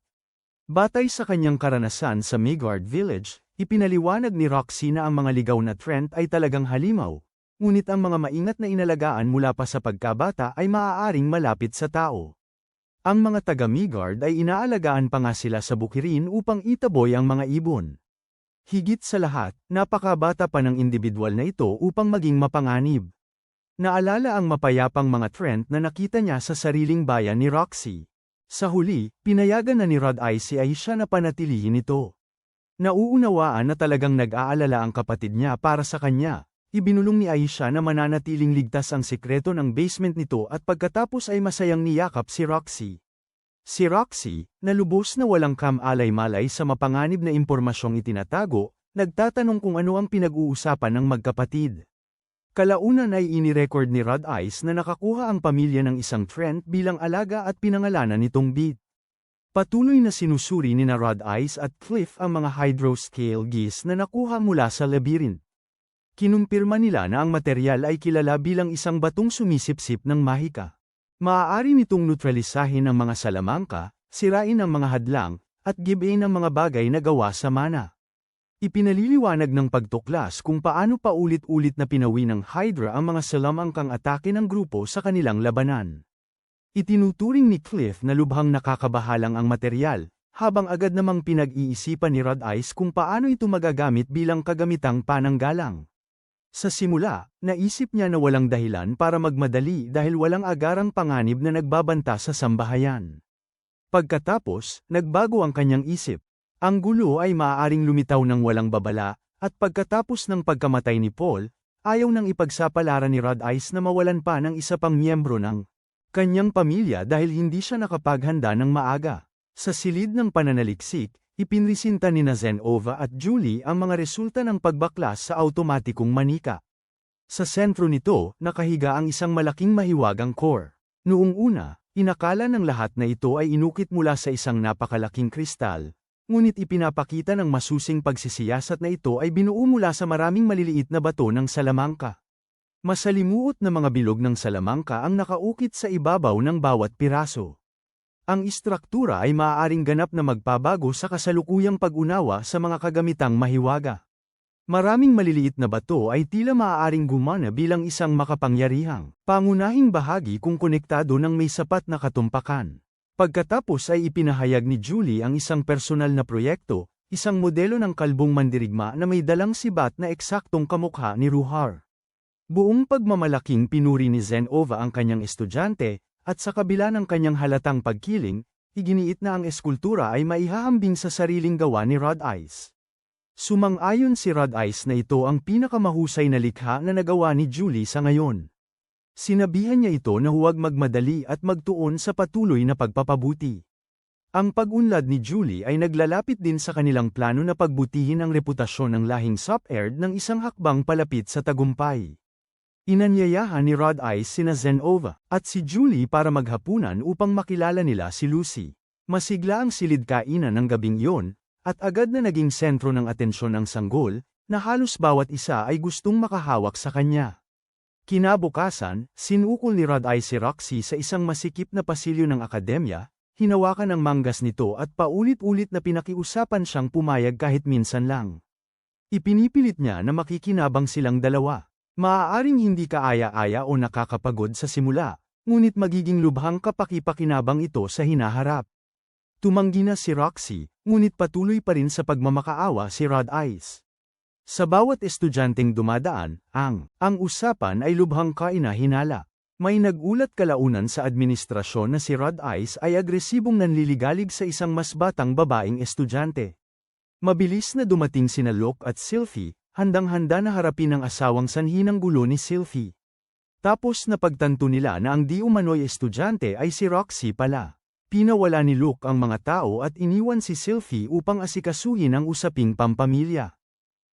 Batay sa kanyang karanasan sa Midgard Village, ipinaliwanag ni Roxy na ang mga ligaw na trend ay talagang halimaw, ngunit ang mga maingat na inalagaan mula pa sa pagkabata ay maaaring malapit sa tao. Ang mga taga-Midgard ay inaalagaan pa nga sila sa bukirin upang itaboy ang mga ibon. Higit sa lahat, napakabata pa ng individual na ito upang maging mapanganib. Naalala ang mapayapang mga trend na nakita niya sa sariling bayan ni Roxy. Sa huli, pinayagan na ni Rod Ice si Aisha na panatilihin ito. Nauunawaan na talagang nag-aalala ang kapatid niya para sa kanya. Ibinulong ni Aisha na mananatiling ligtas ang sikreto ng basement nito at pagkatapos ay masayang niyakap si Roxy. Si Roxy, na lubos na walang kam-alay-malay sa mapanganib na impormasyong itinatago, nagtatanong kung ano ang pinag-uusapan ng magkapatid. Kalaunan ay inirecord ni Rod Ice na nakakuha ang pamilya ng isang trend bilang alaga at pinangalanan nitong Beat. Patuloy na sinusuri ni Rod Ice at Cliff ang mga hydroscale geese na nakuha mula sa labyrinth. Kinumpirma nila na ang materyal ay kilala bilang isang batong sumisipsip ng mahika. Maaari nitong neutralisahin ang mga salamangka, sirain ang mga hadlang, at gibain ang mga bagay na gawa sa mana. Ipinaliliwanag ng pagtuklas kung paano paulit-ulit na pinawi ng Hydra ang mga salamangkang atake ng grupo sa kanilang labanan. Itinuturing ni Cliff na lubhang nakakabahalang ang materyal, habang agad namang pinag-iisipan ni Rod Ice kung paano ito magagamit bilang kagamitang pananggalang. Sa simula, naisip niya na walang dahilan para magmadali dahil walang agarang panganib na nagbabanta sa sambahayan. Pagkatapos, nagbago ang kanyang isip. Ang gulo ay maaaring lumitaw ng walang babala, at pagkatapos ng pagkamatay ni Paul, ayaw nang ipagsapalaran ni Rod Ice na mawalan pa ng isa pang miyembro ng kanyang pamilya dahil hindi siya nakapaghanda ng maaga. Sa silid ng pananaliksik, ipinresinta ni Zenova at Julie ang mga resulta ng pagbaklas sa automatikong manika. Sa sentro nito, nakahiga ang isang malaking mahiwagang core. Noong una, inakala ng lahat na ito ay inukit mula sa isang napakalaking kristal, ngunit ipinapakita ng masusing pagsisiyasat na ito ay binuo mula sa maraming maliliit na bato ng salamangka. Masalimuot na mga bilog ng salamangka ang nakaukit sa ibabaw ng bawat piraso. Ang istruktura ay maaaring ganap na magpabago sa kasalukuyang pag-unawa sa mga kagamitang mahiwaga. Maraming maliliit na bato ay tila maaaring gumana bilang isang makapangyarihang pangunahing bahagi kung konektado ng may sapat na katumpakan. Pagkatapos ay ipinahayag ni Julie ang isang personal na proyekto, isang modelo ng kalbong mandirigma na may dalang sibat na eksaktong kamukha ni Ruhar. Buong pagmamalaking pinuri ni Zenova ang kanyang estudyante, at sa kabila ng kanyang halatang pagkiling, iginiit na ang eskultura ay maihahambing sa sariling gawa ni Rod Ice. Sumang-ayon si Rod Ice na ito ang pinakamahusay na likha na nagawa ni Julie sa ngayon. Sinabihan niya ito na huwag magmadali at magtuon sa patuloy na pagpapabuti. Ang pag-unlad ni Julie ay naglalapit din sa kanilang plano na pagbutihin ang reputasyon ng lahing Sop-Aired ng isang hakbang palapit sa tagumpay. Inanyayahan ni Rod Ice sina Zenova at si Julie para maghapunan upang makilala nila si Lucy. Masigla ang silid kainan ng gabing iyon, at agad na naging sentro ng atensyon ng sanggol, na halos bawat isa ay gustong makahawak sa kanya. Kinabukasan, sinukol ni Rod Ice si Roxy sa isang masikip na pasilyo ng akademya, hinawakan ang manggas nito at paulit-ulit na pinakiusapan siyang pumayag kahit minsan lang. Ipinipilit niya na makikinabang silang dalawa. Maaaring hindi kaaya-aya o nakakapagod sa simula, ngunit magiging lubhang kapaki-pakinabang ito sa hinaharap. Tumanggi na si Roxy, ngunit patuloy pa rin sa pagmamakaawa si Rod Ice. Sa bawat estudyanteng dumadaan, ang usapan ay lubhang kaina-hinala. May nagulat kalaunan sa administrasyon na si Rod Ice ay agresibong nanliligalig sa isang mas batang babaeng estudyante. Mabilis na dumating sina Luke at Sylvie, handang-handa na harapin ang asawang sanhi ng gulo ni Sylvie. Tapos napagtanto nila na ang di umano'y estudyante ay si Roxy pala. Pinawala ni Luke ang mga tao at iniwan si Sylvie upang asikasuhin ang usaping pampamilya.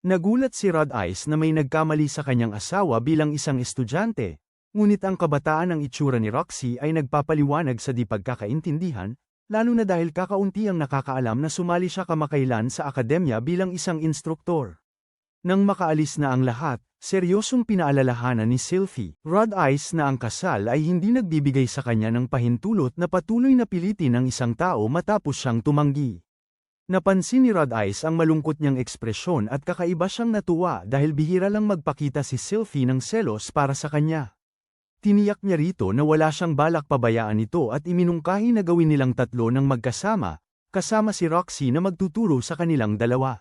Nagulat si Rod Ice na may nagkamali sa kanyang asawa bilang isang estudyante. Ngunit ang kabataan ng itsura ni Roxy ay nagpapaliwanag sa di pagkakaintindihan, lalo na dahil kakaunti ang nakakaalam na sumali siya kamakailan sa akademya bilang isang instruktor. Nang makaalis na ang lahat, seryosong pinaalalahanan ni Sylvie, Rod Ice na ang kasal ay hindi nagbibigay sa kanya ng pahintulot na patuloy na pilitin ang isang tao matapos siyang tumanggi. Napansin ni Rod Ice ang malungkot niyang ekspresyon at kakaiba siyang natuwa dahil bihira lang magpakita si Sylvie ng selos para sa kanya. Tiniyak niya rito na wala siyang balak pabayaan ito at iminungkahi na gawin nilang tatlo ng magkasama, kasama si Roxy na magtuturo sa kanilang dalawa.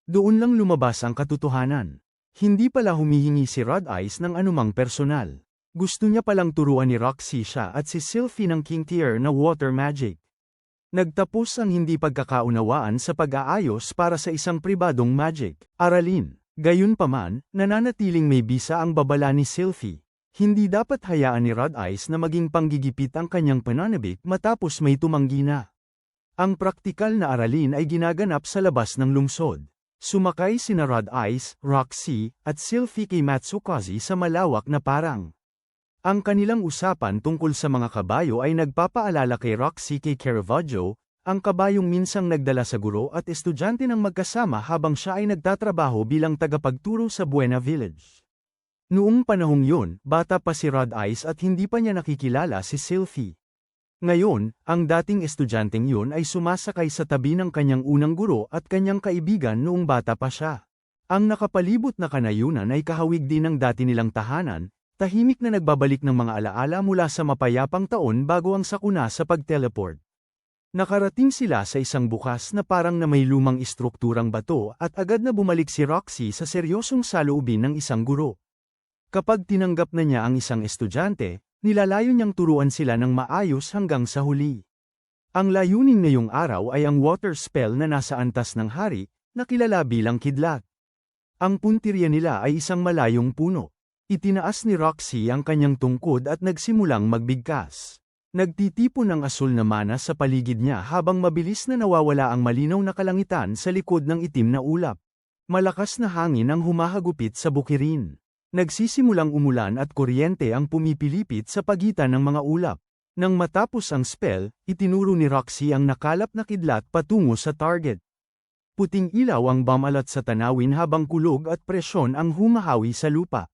Doon lang lumabas ang katotohanan. Hindi pala humihingi si Rod Ice ng anumang personal. Gusto niya palang turuan ni Roxy siya at si Sylvie ng king tier na water magic. Nagtapos ang hindi pagkakaunawaan sa pag-aayos para sa isang pribadong magic aralin. Gayunpaman, nananatiling may bisa ang babala ni Sylvie. Hindi dapat hayaan ni Rod Ice na maging panggigipit ang kanyang pananabik matapos may tumanggi na. Ang praktikal na aralin ay ginaganap sa labas ng lungsod. Sumakay sina Rod Ice, Roxy, at Sylvie kay Matsukaze sa malawak na parang. Ang kanilang usapan tungkol sa mga kabayo ay nagpapaalala kay Roxy kay Caravaggio, ang kabayong minsang nagdala sa guro at estudyante ng magkasama habang siya ay nagtatrabaho bilang tagapagturo sa Buena Village. Noong panahong yun, bata pa si Rod Ice at hindi pa niya nakikilala si Sylvie. Ngayon, ang dating estudyanteng yun ay sumasakay sa tabi ng kanyang unang guro at kanyang kaibigan noong bata pa siya. Ang nakapalibot na kanayunan ay kahawig din ng dati nilang tahanan, tahimik na nagbabalik ng mga alaala mula sa mapayapang taon bago ang sakuna sa pag-teleport. Nakarating sila sa isang bukas na parang na may lumang istrukturang bato at agad na bumalik si Roxy sa seryosong saloobin ng isang guro. Kapag tinanggap na niya ang isang estudyante, nilalayo niyang turuan sila ng maayos hanggang sa huli. Ang layunin ngayong araw ay ang water spell na nasa antas ng hari, na kilala bilang kidlat. Ang puntirya nila ay isang malayong puno. Itinaas ni Roxy ang kanyang tungkod at nagsimulang magbigkas. Nagtitipon ng asul na mana sa paligid niya habang mabilis na nawawala ang malinaw na kalangitan sa likod ng itim na ulap. Malakas na hangin ang humahagupit sa bukirin. Nagsisimulang umulan at kuryente ang pumipilipit sa pagitan ng mga ulap. Nang matapos ang spell, itinuro ni Roxy ang nakalap na kidlat patungo sa target. Puting ilaw ang bumalat sa tanawin habang kulog at presyon ang humahawi sa lupa.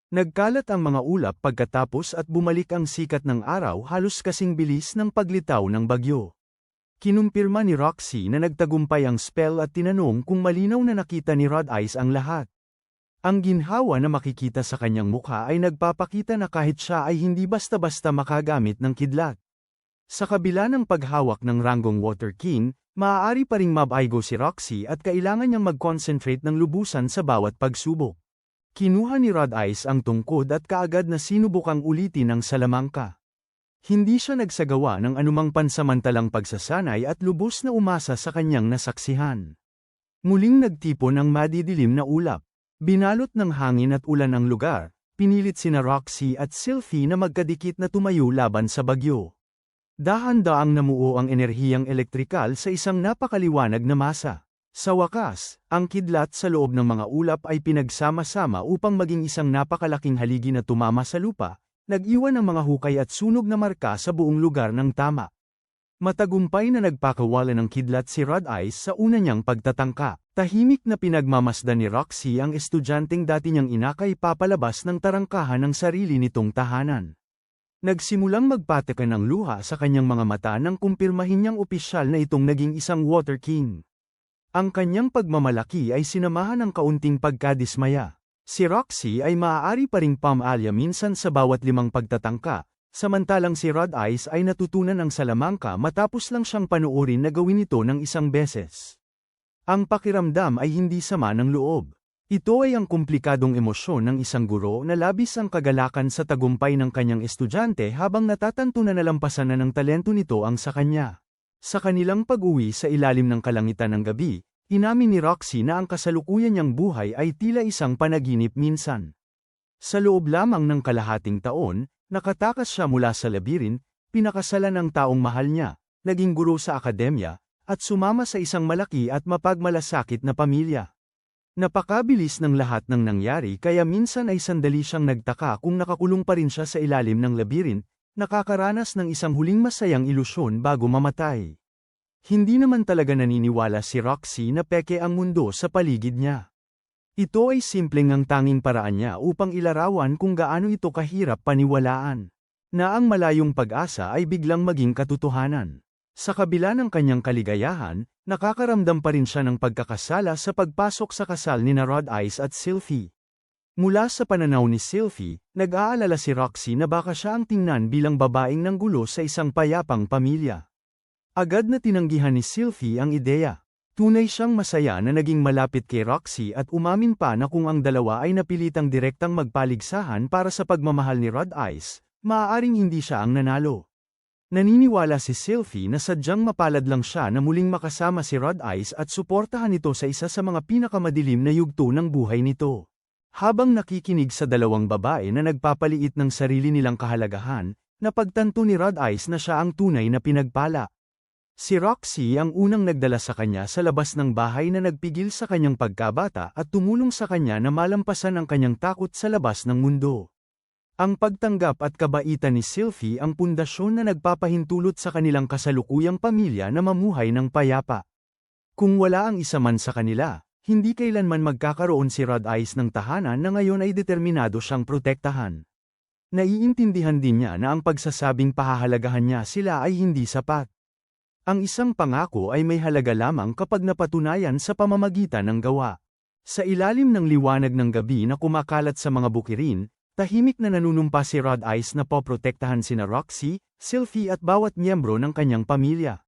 Nagkalat ang mga ulap pagkatapos at bumalik ang sikat ng araw halos kasing bilis ng paglitaw ng bagyo. Kinumpirma ni Roxy na nagtagumpay ang spell at tinanong kung malinaw na nakita ni Rod Ice ang lahat. Ang ginhawa na makikita sa kanyang mukha ay nagpapakita na kahit siya ay hindi basta-basta makagamit ng kidlat. Sa kabila ng paghawak ng ranggong Water King, maaari pa ring mabaigo si Roxy at kailangan niyang mag-concentrate ng lubusan sa bawat pagsubok. Kinuha ni Rod Ice ang tungkod at kaagad na sinubukang ulitin ang salamangka. Hindi siya nagsagawa ng anumang pansamantalang pagsasanay at lubos na umasa sa kanyang nasaksihan. Muling nagtipon ang madidilim na ulap. Binalot ng hangin at ulan ang lugar, pinilit sina Roxy at Sylvie na magkadikit na tumayo laban sa bagyo. Dahan-daang namuo ang enerhiyang elektrikal sa isang napakaliwanag na masa. Sa wakas, ang kidlat sa loob ng mga ulap ay pinagsama-sama upang maging isang napakalaking haligi na tumama sa lupa, nag-iwan ng mga hukay at sunog na marka sa buong lugar ng tama. Matagumpay na nagpakawala ng kidlat si Rod Ice sa una niyang pagtatangka. Tahimik na pinagmamasdan ni Roxy ang estudyanteng dati niyang inakay papalabas ng tarangkahan ng sarili nitong tahanan. Nagsimulang magpateka ng luha sa kanyang mga mata nang kumpirmahin niyang opisyal na itong naging isang Water King. Ang kanyang pagmamalaki ay sinamahan ng kaunting pagkadismaya. Si Roxy ay maaari pa ring pamaalya minsan sa bawat 5 pagtatangka, samantalang si Rod Ice ay natutunan ang salamangka matapos lang siyang panuorin na gawin ito ng 1 beses. Ang pakiramdam ay hindi sama ng loob. Ito ay ang komplikadong emosyon ng isang guro na labis ang kagalakan sa tagumpay ng kanyang estudyante habang natatanto na nalampasan na ng talento nito ang sa kanya. Sa kanilang pag-uwi sa ilalim ng kalangitan ng gabi, inamin ni Roxy na ang kasalukuyan niyang buhay ay tila isang panaginip minsan. Sa loob lamang ng kalahating taon, nakatakas siya mula sa labirin, pinakasalan ang taong mahal niya, naging guro sa akademya, at sumama sa isang malaki at mapagmalasakit na pamilya. Napakabilis ng lahat ng nangyari kaya minsan ay sandali siyang nagtaka kung nakakulong pa rin siya sa ilalim ng labirin, nakakaranas ng isang huling masayang ilusyon bago mamatay. Hindi naman talaga naniniwala si Roxy na peke ang mundo sa paligid niya. Ito ay simpleng ang tanging paraan niya upang ilarawan kung gaano ito kahirap paniwalaan. Na ang malayong pag-asa ay biglang maging katotohanan. Sa kabila ng kanyang kaligayahan, nakakaramdam pa rin siya ng pagkakasala sa pagpasok sa kasal ni Rod Ice at Sylvie. Mula sa pananaw ni Sylvie, nag-aalala si Roxy na baka siya ang tingnan bilang babaeng nanggulo sa isang payapang pamilya. Agad na tinanggihan ni Sylvie ang ideya. Tunay siyang masaya na naging malapit kay Roxy at umamin pa na kung ang dalawa ay napilitang direktang magpaligsahan para sa pagmamahal ni Rod Ice, maaaring hindi siya ang nanalo. Naniniwala si Sylvie na sadyang mapalad lang siya na muling makasama si Rod Ice at suportahan ito sa isa sa mga pinakamadilim na yugto ng buhay nito. Habang nakikinig sa dalawang babae na nagpapaliit ng sarili nilang kahalagahan, napagtanto ni Rod Ice na siya ang tunay na pinagpala. Si Roxy ang unang nagdala sa kanya sa labas ng bahay na nagpigil sa kanyang pagkabata at tumulong sa kanya na malampasan ang kanyang takot sa labas ng mundo. Ang pagtanggap at kabaitan ni Sylvie ang pundasyon na nagpapahintulot sa kanilang kasalukuyang pamilya na mamuhay ng payapa. Kung wala ang isa man sa kanila, hindi kailanman magkakaroon si Rod Ice ng tahanan na ngayon ay determinado siyang protektahan. Naiintindihan din niya na ang pagsasabing pahahalagahan niya sila ay hindi sapat. Ang isang pangako ay may halaga lamang kapag napatunayan sa pamamagitan ng gawa. Sa ilalim ng liwanag ng gabi na kumakalat sa mga bukirin, tahimik na nanunumpa si Rod Ice na poprotektahan sina Roxy, Sylvie at bawat miyembro ng kanyang pamilya.